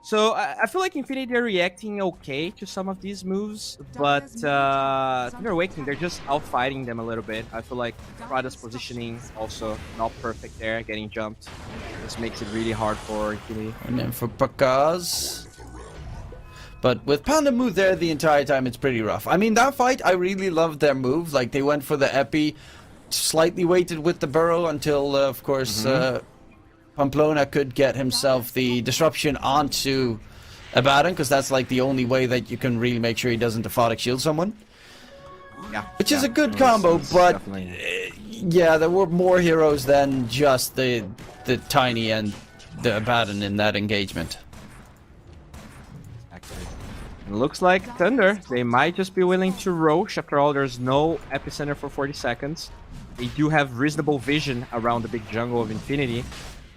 So I feel like Infinity are reacting okay to some of these moves, but Thunder Awaken, they're just outfighting them a little bit. I feel like Prada's positioning also not perfect there, getting jumped. This makes it really hard for Infinity. And then for Pakaz. But with Panda move there the entire time, it's pretty rough. I mean, that fight, I really loved their move. Like, they went for the Epi, slightly waited with the burrow until, of course, Pamplona could get himself the disruption onto Abaddon, because that's like the only way that you can really make sure he doesn't Aphotic shield someone. Yeah, Which is a good combo, but yeah, there were more heroes than just the Tiny and the Abaddon in that engagement. It looks like Thunder, they might just be willing to Roche. After all, there's no epicenter for 40 seconds. They do have reasonable vision around the big jungle of Infinity.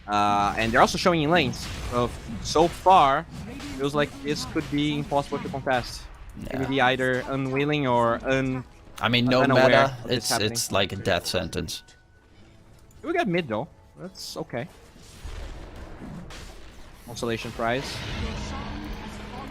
And they're also showing in lanes. So far, feels like this could be impossible to contest. Infinity either unwilling or I mean, no unaware meta, of this happening. it's like a death sentence. We got mid though. That's okay. Consolation prize.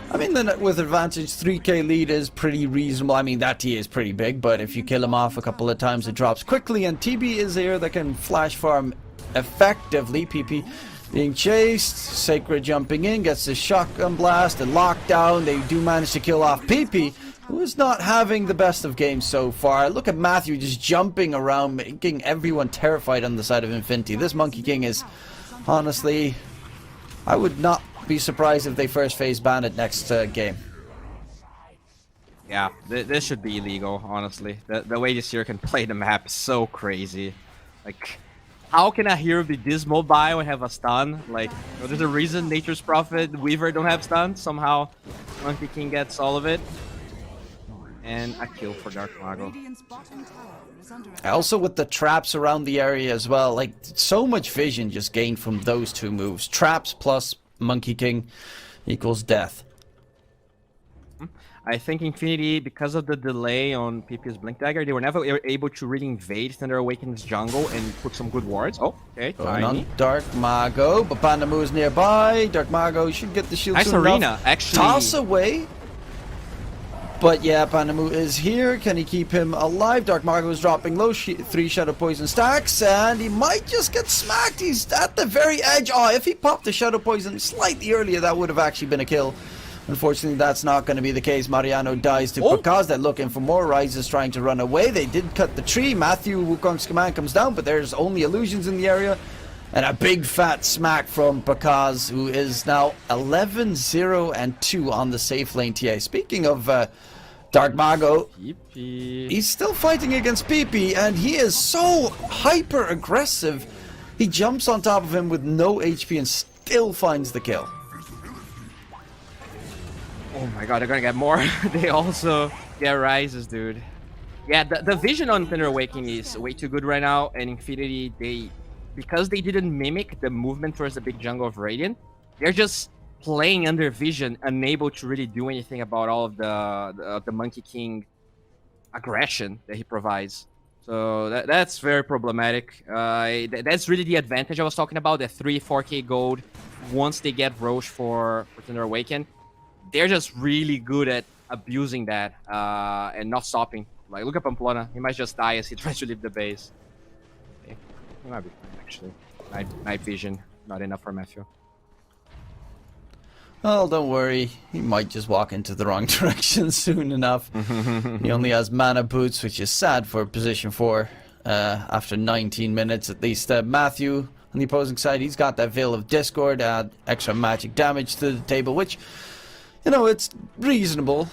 I mean, then with advantage, 3k lead is pretty reasonable. I mean, that T is pretty big, but if you kill him off a couple of times, it drops quickly. And TB is here that can flash farm effectively. PP being chased, Sacred jumping in, gets the shotgun blast and lockdown. They do manage to kill off PP, who is not having the best of games so far. Look at Matthew just jumping around, making everyone terrified on the side of Infinity. This Monkey King is, honestly, I would not be surprised if they first phase ban it next game. Yeah, this should be illegal, honestly. The way this hero can play the map is so crazy. Like, how can a hero be this mobile and have a stun? Like, there's a reason Nature's Prophet, Weaver don't have stun. Somehow, Monkey King gets all of it. And a kill for Dark Mago. Radiant's bottom tower is under attack. Also with the traps around the area as well, like so much vision just gained from those two moves. Traps plus Monkey King equals death. I think Infinity, because of the delay on PP's Blink Dagger, they were never able to really invade Thunder Awaken's jungle and put some good wards. Oh, okay, Going Tiny. on Dark Mago, but Panda moves nearby. Dark Mago should get the shield Nice soon arena, enough. actually. Toss away. But yeah, Pandamu is here. Can he keep him alive? Dark Mago is dropping low. 3 Shadow Poison stacks, and he might just get smacked. He's at the very edge. Oh, if he popped the Shadow Poison slightly earlier, that would have actually been a kill. Unfortunately, that's not going to be the case. Mariano dies to Pakaz. They're looking for more. Rise is trying to run away. They did cut the tree. Matthew Wukong's command comes down, but there's only illusions in the area. And a big fat smack from Pakaz, who is now 11-0-2 on the safe lane TA. Speaking of Dark Mago, he's still fighting against PP, and he is so hyper aggressive. He jumps on top of him with no HP and still finds the kill. Oh my god, they're gonna get more. They also get rises, dude. Yeah, the vision on Thunder Awakening is way too good right now, and Infinity, because they didn't mimic the movement towards the big jungle of Radiant, they're just playing under vision, unable to really do anything about all of the Monkey King aggression that he provides. So that's very problematic. That's really the advantage I was talking about, the 3-4k gold once they get Roche for Thunder Awaken. They're just really good at abusing that and not stopping. Like, look at Pamplona. He might just die as he tries to leave the base. Okay. He might be fine, actually. Night vision, not enough for Matthew. Well, don't worry. He might just walk into the wrong direction soon enough. He only has mana boots, which is sad for position 4 after 19 minutes at least. Matthew, on the opposing side, he's got that Veil of Discord, add extra magic damage to the table, which, you know, it's reasonable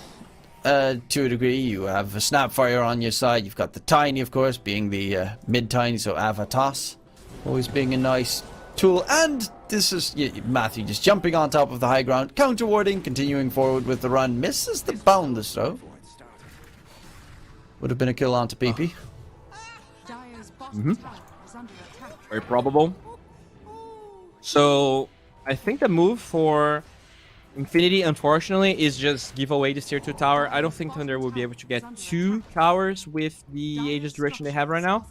to a degree. You have a Snapfire on your side. You've got the Tiny, of course, being the mid-Tiny, so Avatos always being a nice tool. And this is Matthew just jumping on top of the high ground, counter-warding, continuing forward with the run. Misses the Boundless, though. Would have been a kill onto PP. Dire's bottom tower is under attack. very probable. So I think the move for Infinity, unfortunately, is just give away this tier 2 tower. I don't think Thunder will be able to get 2 towers with the Aegis direction they have right now.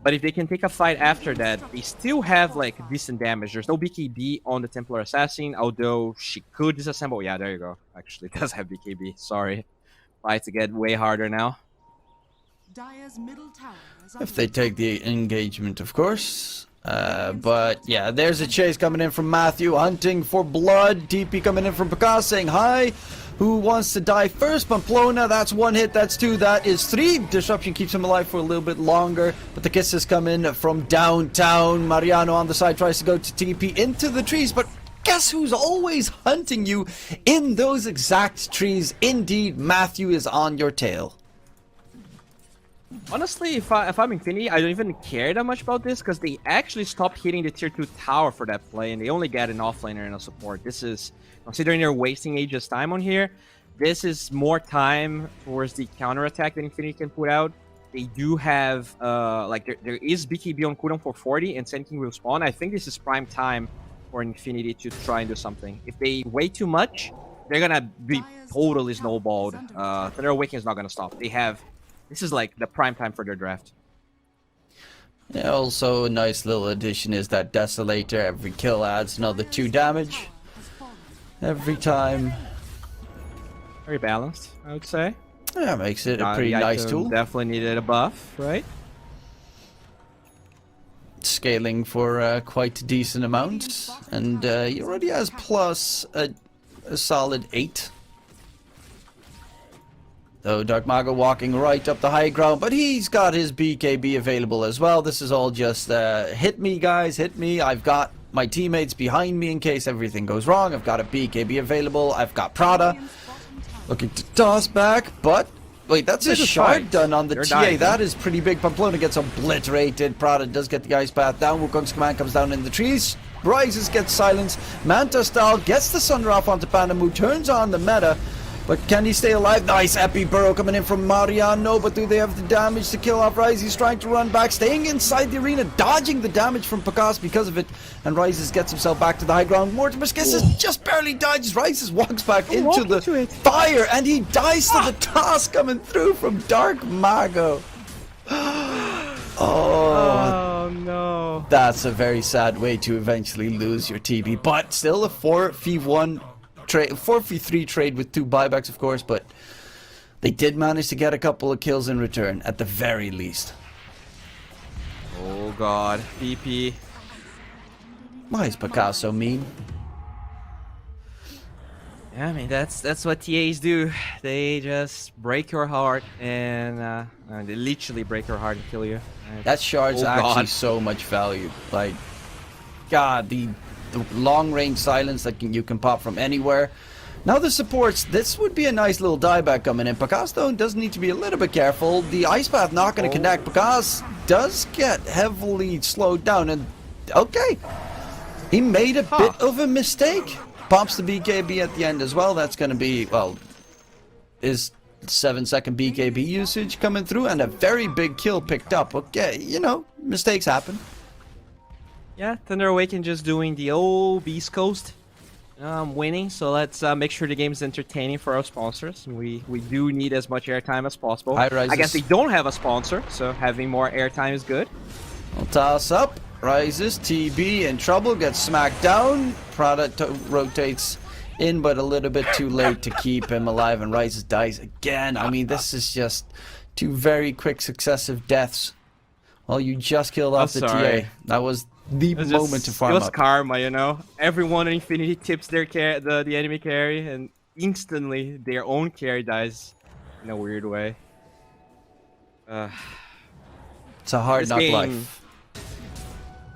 But if they can take a fight after that, they still have like decent damage. There's no BKB on the Templar Assassin, although she could disassemble. Yeah, there you go. Actually, it does have BKB. Sorry. Fights get way harder now. If they take the engagement, of course. But yeah, there's a chase coming in from Matthew, hunting for blood. TP coming in from Picasso saying hi. Who wants to die first? Pamplona, that's 1 hit, that's 2, that is 3. Disruption keeps him alive for a little bit longer, but the kisses come in from downtown. Mariano on the side tries to go to TP into the trees, but guess who's always hunting you in those exact trees? Indeed, Matthew is on your tail. Honestly, if I'm Infinity, I don't even care that much about this because they actually stopped hitting the tier 2 tower for that play and they only get an offlaner and a support. This is, considering they're wasting Aegis time on here, this is more time towards the counter attack that Infinity can put out. They do have, there is BKB on cooldown for 40 and Sand King will spawn. I think this is prime time for Infinity to try and do something. If they wait too much, they're gonna be totally snowballed. Thunder Awaken is not gonna stop. They have... This is like the prime time for their draft. Yeah, also a nice little addition is that Desolator. Every kill adds another 2 damage. Every time. Very balanced, I would say. Yeah, makes it a pretty nice tool. Definitely needed a buff, right? Scaling for quite a decent amount. And he already has plus a solid 8. So Dark Mago walking right up the high ground, but he's got his BKB available as well. This is all just hit me, guys, hit me. I've got my teammates behind me in case everything goes wrong. I've got a BKB available. I've got Prada looking to toss back, but wait, that's a shard done on the TA. That is pretty big. Pamplona gets obliterated. Prada does get the ice path down. Wukong's command comes down in the trees. Rises, gets silenced. Manta style gets the Sunder off onto Pandamu, turns on the meta. But can he stay alive? Nice Epi Burrow coming in from Mariano, but do they have the damage to kill off Rise? He's trying to run back, staying inside the arena, dodging the damage from Picasso because of it. And Rises gets himself back to the high ground. Mortimer's kisses just barely dodges. Rises walks back into the fire, and he dies to the toss coming through from Dark Mago. Oh no. That's a very sad way to eventually lose your TV, but still a 4v1 trade, 4v3 trade with 2 buybacks, of course, but they did manage to get a couple of kills in return, at the very least. Oh god, PP. Why is Picasso mean? Yeah, I mean, that's what TAs do. They just break your heart and they literally break your heart and kill you. That shard's actually so much value. Like, God, the long-range silence that you can pop from anywhere. Now the supports, this would be a nice little dieback coming in. Picasso does need to be a little bit careful. The Ice Path not going to connect. Picasso does get heavily slowed down. And okay, he made a bit of a mistake. Pops the BKB at the end as well. That's going to be, well, is 7-second BKB usage coming through and a very big kill picked up. Okay, you know, mistakes happen. Yeah, Thunder Awaken just doing the old Beast Coast. Winning, so let's make sure the game is entertaining for our sponsors. We do need as much airtime as possible. I guess they don't have a sponsor, so having more airtime is good. I'll toss up. Rises. TB in trouble. Gets smacked down. Prada rotates in, but a little bit too late to keep him alive, and Rises dies again. I mean, this is just 2 very quick successive deaths. Well, you just killed off the TA. That was the moment to farm up. It was karma, you know. Everyone in Infinity tips their the enemy carry, and instantly their own carry dies in a weird way. It's a hard knock life.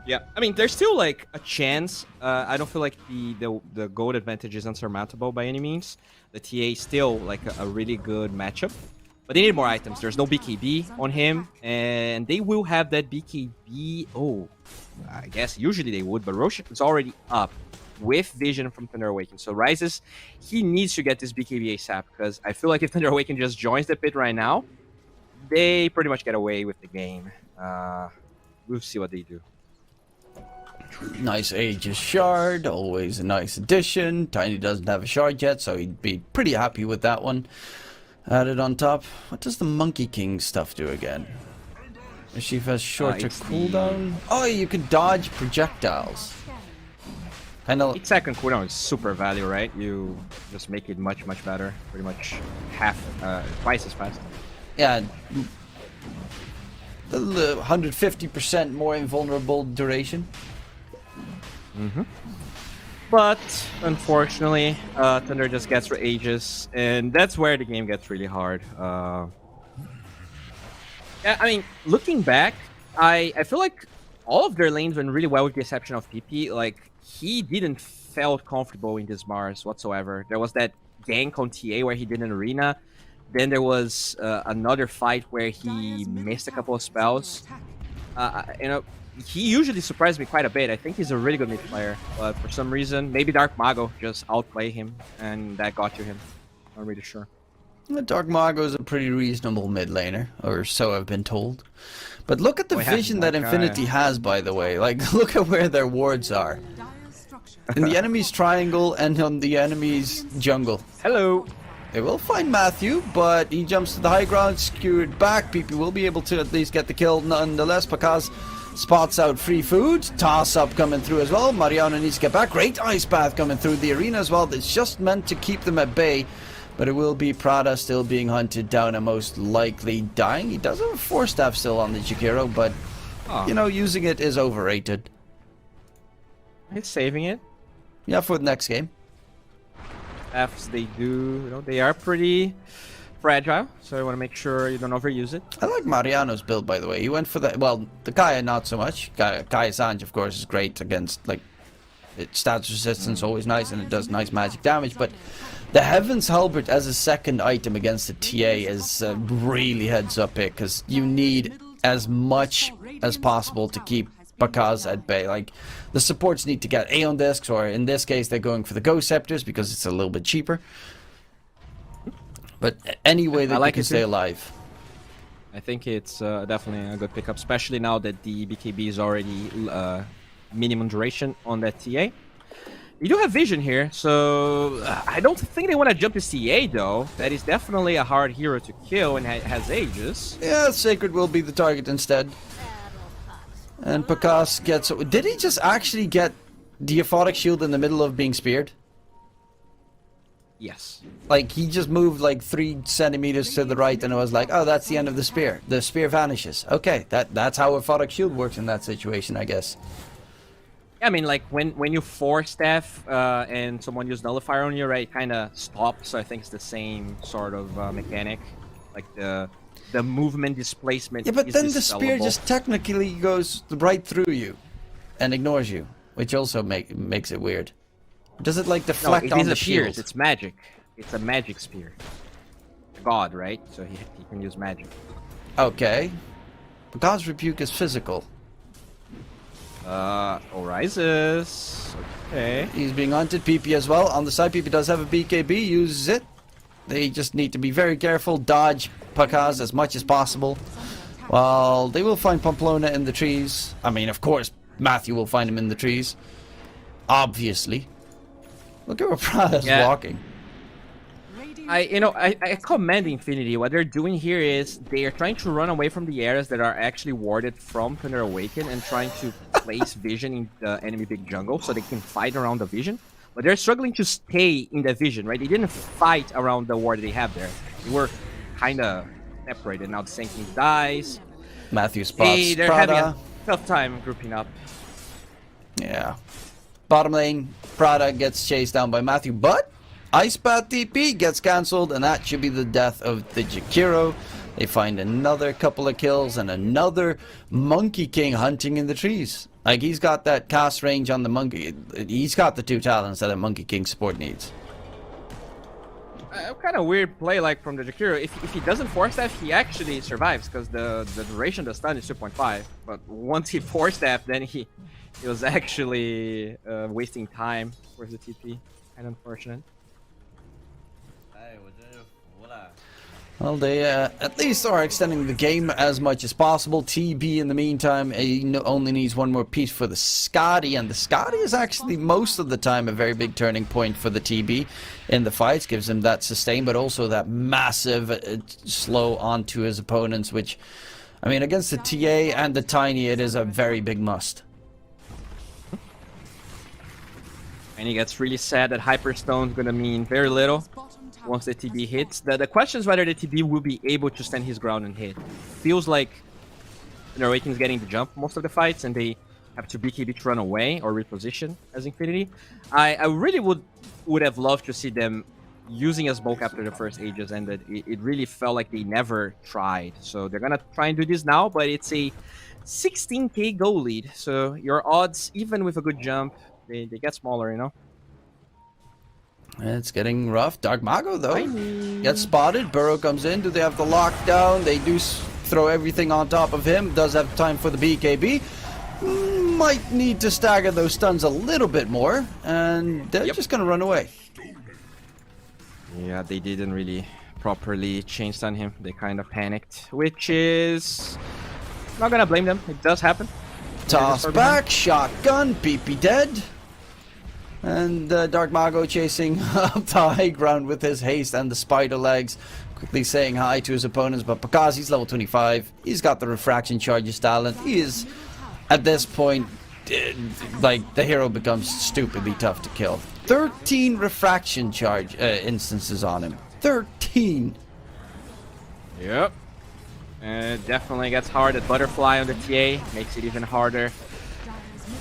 Yeah, I mean, there's still like a chance. I don't feel like the gold advantage is unsurmountable by any means. The TA is still like a really good matchup. But they need more items. There's no BKB on him, and they will have that BKB. Oh, I guess usually they would, but Roshan is already up with Vision from Thunder Awaken. So Rises, he needs to get this BKB ASAP, because I feel like if Thunder Awaken just joins the pit right now, they pretty much get away with the game. We'll see what they do. Nice Aegis shard, always a nice addition. Tiny doesn't have a shard yet, so he'd be pretty happy with that one. Added on top. What does the Monkey King stuff do again? She has shorter cooldown. Oh, you can dodge projectiles. I know. 8-second cooldown is super value, right? You just make it much better. Pretty much twice as fast. Yeah. 150% more invulnerable duration. But unfortunately, Thunder just gets for Aegis, and that's where the game gets really hard. Yeah, I mean, looking back, I feel like all of their lanes went really well with the exception of PP. Like, he didn't felt comfortable in this Mars whatsoever. There was that gank on TA where he did an arena. Then there was another fight where he missed a couple of spells. You know, he usually surprised me quite a bit. I think he's a really good mid player, but for some reason, maybe Dark Mago just outplayed him, and that got to him. Not really sure. Dark Mago is a pretty reasonable mid laner, or so I've been told. But look at the vision that Infinity has, by the way. Like, look at where their wards are. In the enemy's triangle and on the enemy's jungle. Hello. They will find Matthew, but he jumps to the high ground, skewered back. PP will be able to at least get the kill nonetheless, because spots out free food. Toss up coming through as well. Mariano needs to get back. Great ice bath coming through the arena as well. That's just meant to keep them at bay. But it will be Prada still being hunted down and most likely dying. He does have a 4-staff still on the Jakiro, but, you know, using it is overrated. He's saving it. Yeah, for the next game. Fs, they do, you know, they are pretty fragile, so I want to make sure you don't overuse it. I like Mariano's build, by the way. He went for the, well, the Kaya not so much. Kaya Sanj, of course, is great against, like, stats resistance, always nice, and it does nice magic damage, but the Heaven's Halberd as a second item against the TA is really heads-up pick, because you need as much as possible to keep Bakaz at bay. Like, the supports need to get Aeon Discs, or in this case they're going for the Ghost Scepters because it's a little bit cheaper. But any way that they can stay alive. I think it's definitely a good pickup, especially now that the BKB is already minimum duration on that TA. You do have vision here, so I don't think they want to jump to CA though. That is definitely a hard hero to kill and has Aegis. Yeah, Sacred will be the target instead. And Pakas gets... Did he just actually get the Aphotic Shield in the middle of being speared? Yes. Like, he just moved like 3 centimeters to the right and it was like, oh, that's the end of the spear. The spear vanishes. Okay, that's how Aphotic Shield works in that situation, I guess. I mean, like, when you 4-staff and someone uses Nullifier on you, right, it kind of stops, so I think it's the same sort of mechanic. Like, the movement displacement. Yeah, but then the spear just technically goes right through you and ignores you, which also makes it weird. Does it like deflect on the shield? It's magic. It's a magic spear. God, right? So he can use magic. Okay. But God's Rebuke is physical. Orisis. Okay. He's being hunted. PP as well. On the side, PP does have a BKB. Uses it. They just need to be very careful. Dodge Pakaz as much as possible. Well, they will find Pamplona in the trees. I mean, of course, Matthew will find him in the trees. Obviously. Look at where Prada's walking. I commend Infinity. What they're doing here is they are trying to run away from the areas that are actually warded from Thunder Awaken and trying to place vision in the enemy big jungle so they can fight around the vision. But they're struggling to stay in the vision, right? They didn't fight around the ward they have there. They were kind of separated. Now the Saint King dies. Matthew spots hey, they're Prada. having a tough time grouping up. Yeah. Bottom lane, Prada gets chased down by Matthew, but Ice Path TP gets cancelled, and that should be the death of the Jakiro. They find another couple of kills and another Monkey King hunting in the trees. Like, he's got that cast range on the Monkey. He's got the 2 talents that a Monkey King support needs. Kind of weird play, like, from the Jakiro. If he doesn't force staff, he actually survives, because the duration of the stun is 2.5. But once he force staff, then he was actually wasting time for the TP. Kind of unfortunate. Well, they at least are extending the game as much as possible. TB, in the meantime, only needs one more piece for the Scotty, and the Scotty is actually most of the time a very big turning point for the TB in the fights. Gives him that sustain, but also that massive slow onto his opponents, which, I mean, against the TA and the Tiny, it is a very big must. And he gets really sad that Hyperstone's gonna mean very little once the TB hits. The question is whether the TB will be able to stand his ground and hit. Feels like Awaken's getting the jump most of the fights, and they have to BKB to run away or reposition as Infinity. I really would have loved to see them using a smoke after the first Aegis ended. It really felt like they never tried. So they're gonna try and do this now, but it's a 16k goal lead. So your odds, even with a good jump, they get smaller, you know? It's getting rough. Dark Mago, though, gets spotted. Burrow comes in. Do they have the lockdown? They do throw everything on top of him. Does have time for the BKB. Might need to stagger those stuns a little bit more. And they're just going to run away. Yeah, they didn't really properly chain stun him. They kind of panicked, which is... not going to blame them. It does happen. Toss back. Shotgun. PP dead. And Dark Mago chasing up the high ground with his haste and the spider legs, quickly saying hi to his opponents. But because he's level 25, he's got the refraction charges talent. He is, at this point, like, the hero becomes stupidly tough to kill. 13 refraction charge instances on him. 13! Yep. It definitely gets hard at Butterfly on the TA, makes it even harder.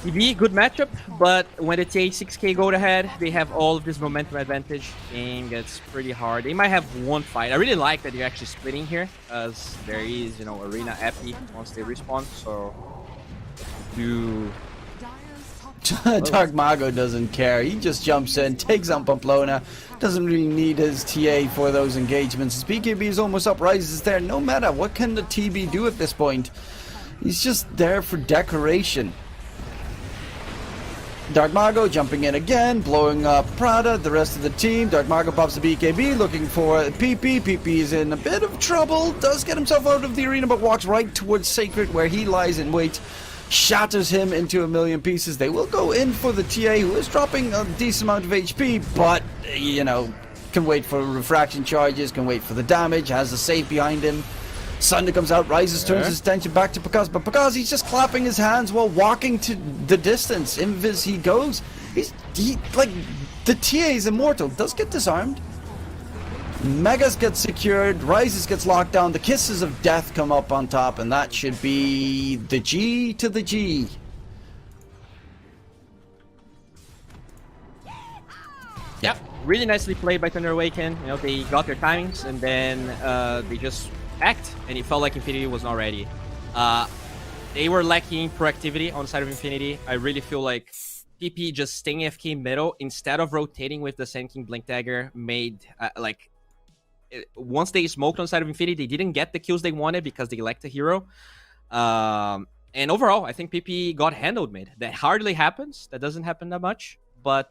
TB, good matchup, but when the TA 6k go ahead, they have all of this momentum advantage. Game gets pretty hard. They might have one fight. I really like that they're actually splitting here, as there is, you know, Arena Epi once they respawn, so... Dark Mago doesn't care. He just jumps in, takes on Pamplona. Doesn't really need his TA for those engagements. His BKB is almost up, rises there. No matter what can the TB do at this point. He's just there for decoration. Dark Mago jumping in again, blowing up Prada, the rest of the team. Dark Mago pops the BKB, looking for PP. PP is in a bit of trouble, does get himself out of the arena, but walks right towards Sacred, where he lies in wait. Shatters him into a million pieces. They will go in for the TA, who is dropping a decent amount of HP, but, you know, can wait for refraction charges, can wait for the damage, has a save behind him. Sunder comes out, rises, turns his attention back to Pakaz, but Pakaz, he's just clapping his hands while walking to the distance. Invis he goes. Like, the TA is immortal. Does get disarmed. Megas gets secured, Rises gets locked down, the Kisses of Death come up on top, and that should be the G to the G. Yep, really nicely played by Thunder Awaken. You know, they got their timings, and then they just act, and it felt like Infinity was not ready. They were lacking proactivity on the side of Infinity. I really feel like PP just staying AFK middle instead of rotating with the Sand King Blink Dagger made once they smoked on the side of Infinity, they didn't get the kills they wanted because they lacked a hero. And overall, I think PP got handled mid. That hardly happens. That doesn't happen that much. But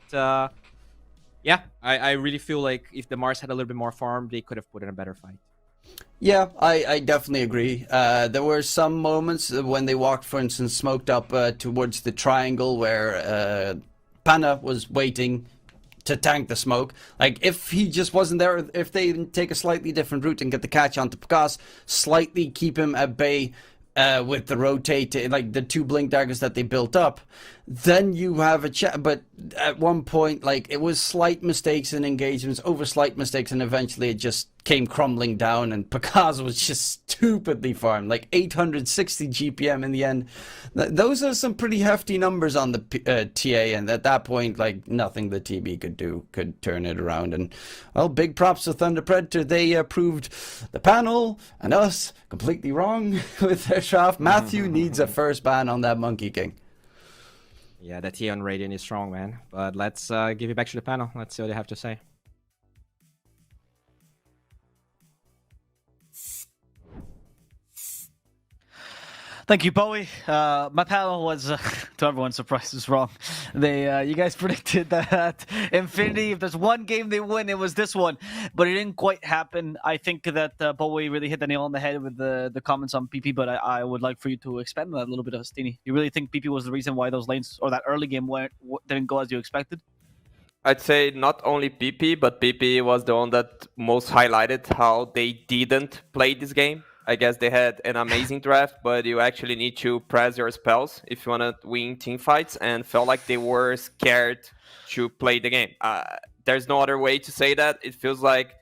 yeah, I really feel like if the Mars had a little bit more farm, they could have put in a better fight. Yeah, I definitely agree. There were some moments when they walked, for instance, smoked up towards the triangle where Pana was waiting to tank the smoke. Like, if he just wasn't there, if they take a slightly different route and get the catch onto Picasso, slightly keep him at bay with the rotate, like the two blink daggers that they built up, then you have a chat. But at one point, like, it was slight mistakes in engagements over slight mistakes, and eventually it just came crumbling down, and Picasso was just stupidly farmed, like 860 GPM in the end. Those are some pretty hefty numbers on the TA, and at that point, like, nothing the TB could do could turn it around. And, well, big props to Thunder Predator. They proved the panel and us completely wrong with their shaft. Matthew needs a first ban on that Monkey King. Yeah, that TA on Radiant is strong, man. But let's give it back to the panel. Let's see what they have to say. Thank you, Bowie. My panel was, to everyone's surprise, was wrong. You guys predicted that Infinity, if there's one game they win, it was this one, but it didn't quite happen. I think that Bowie really hit the nail on the head with the comments on PP, but I would like for you to expand on that a little bit, Stini. You really think PP was the reason why those lanes or that early game didn't go as you expected? I'd say not only PP, but PP was the one that most highlighted how they didn't play this game. I guess they had an amazing draft, but you actually need to press your spells if you want to win team fights, and felt like they were scared to play the game. There's no other way to say that. It feels like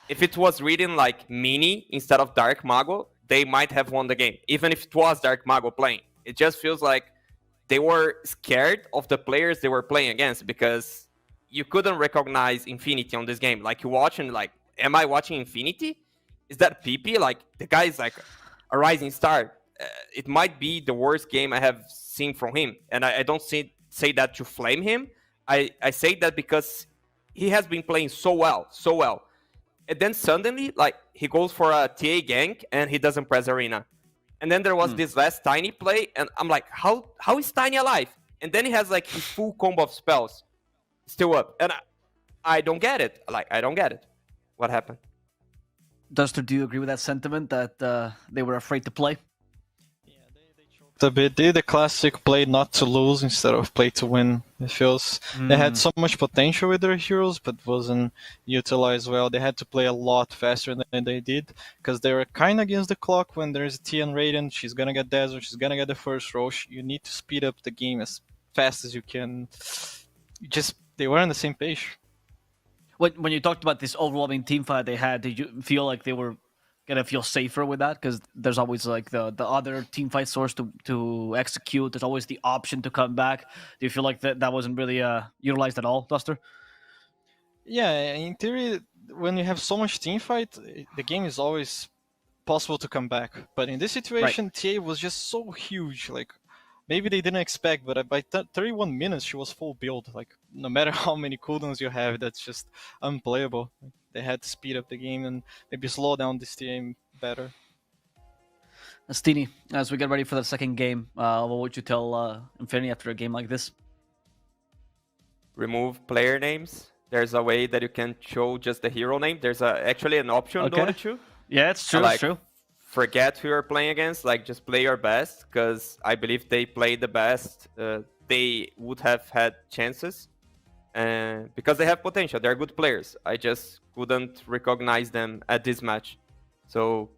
if it was written like Mini instead of Dark Mago, they might have won the game, even if it was Dark Mago playing. It just feels like they were scared of the players they were playing against, because you couldn't recognize Infinity on this game. Like, you watching, like, am I watching Infinity? Is that PP? Like, the guy is like a rising star. It might be the worst game I have seen from him. And I don't say that to flame him. I say that because he has been playing so well. And then suddenly, like, he goes for a TA gank and he doesn't press arena. And then there was this last Tiny play, and I'm like, how is Tiny alive? And then he has like his full combo of spells still up. And I don't get it. Like, I don't get it. What happened? Duster, do you agree with that sentiment that they were afraid to play? Yeah, they choked a bit. They did the classic play not to lose instead of play to win. It feels they had so much potential with their heroes, but wasn't utilized well. They had to play a lot faster than they did, because they were kind of against the clock. When there's a T and Radiant, she's gonna get Desert, she's gonna get the first row. You need to speed up the game as fast as you can. They were on the same page. When you talked about this overwhelming team fight they had, did you feel like they were gonna feel safer with that? Because there's always like the other team fight source to execute. There's always the option to come back. Do you feel like that wasn't really utilized at all, Duster? Yeah, in theory, when you have so much team fight, the game is always possible to come back. But in this situation, TA was just so huge. Like, maybe they didn't expect, but by 31 minutes, she was full build. Like, no matter how many cooldowns you have, that's just unplayable. They had to speed up the game and maybe slow down this team better. Stini, as we get ready for the second game, what would you tell Infinity after a game like this? Remove player names. There's a way that you can show just the hero name. There's actually an option though too. Yeah, it's true. Like, it's true. Forget who you're playing against. Like, just play your best, because I believe they played the best. They would have had chances, because they have potential. They're good players. I just couldn't recognize them at this match. So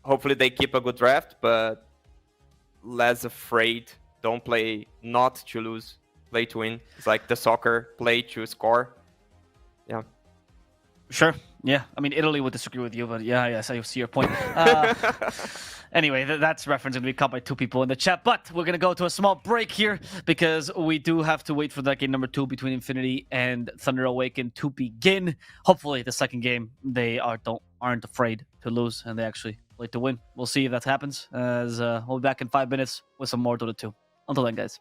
hopefully they keep a good draft, but less afraid. Don't play not to lose, play to win. It's like the soccer, play to score. Yeah. Sure. Yeah. I mean, Italy would disagree with you, but yes, I see your point. Anyway, that's reference going to be caught by two people in the chat, but we're going to go to a small break here because we do have to wait for that game number 2 between Infinity and Thunder Awaken to begin. Hopefully, the second game, they aren't afraid to lose and they actually play to win. We'll see if that happens, as we'll be back in 5 minutes with some more Dota 2. Until then, guys.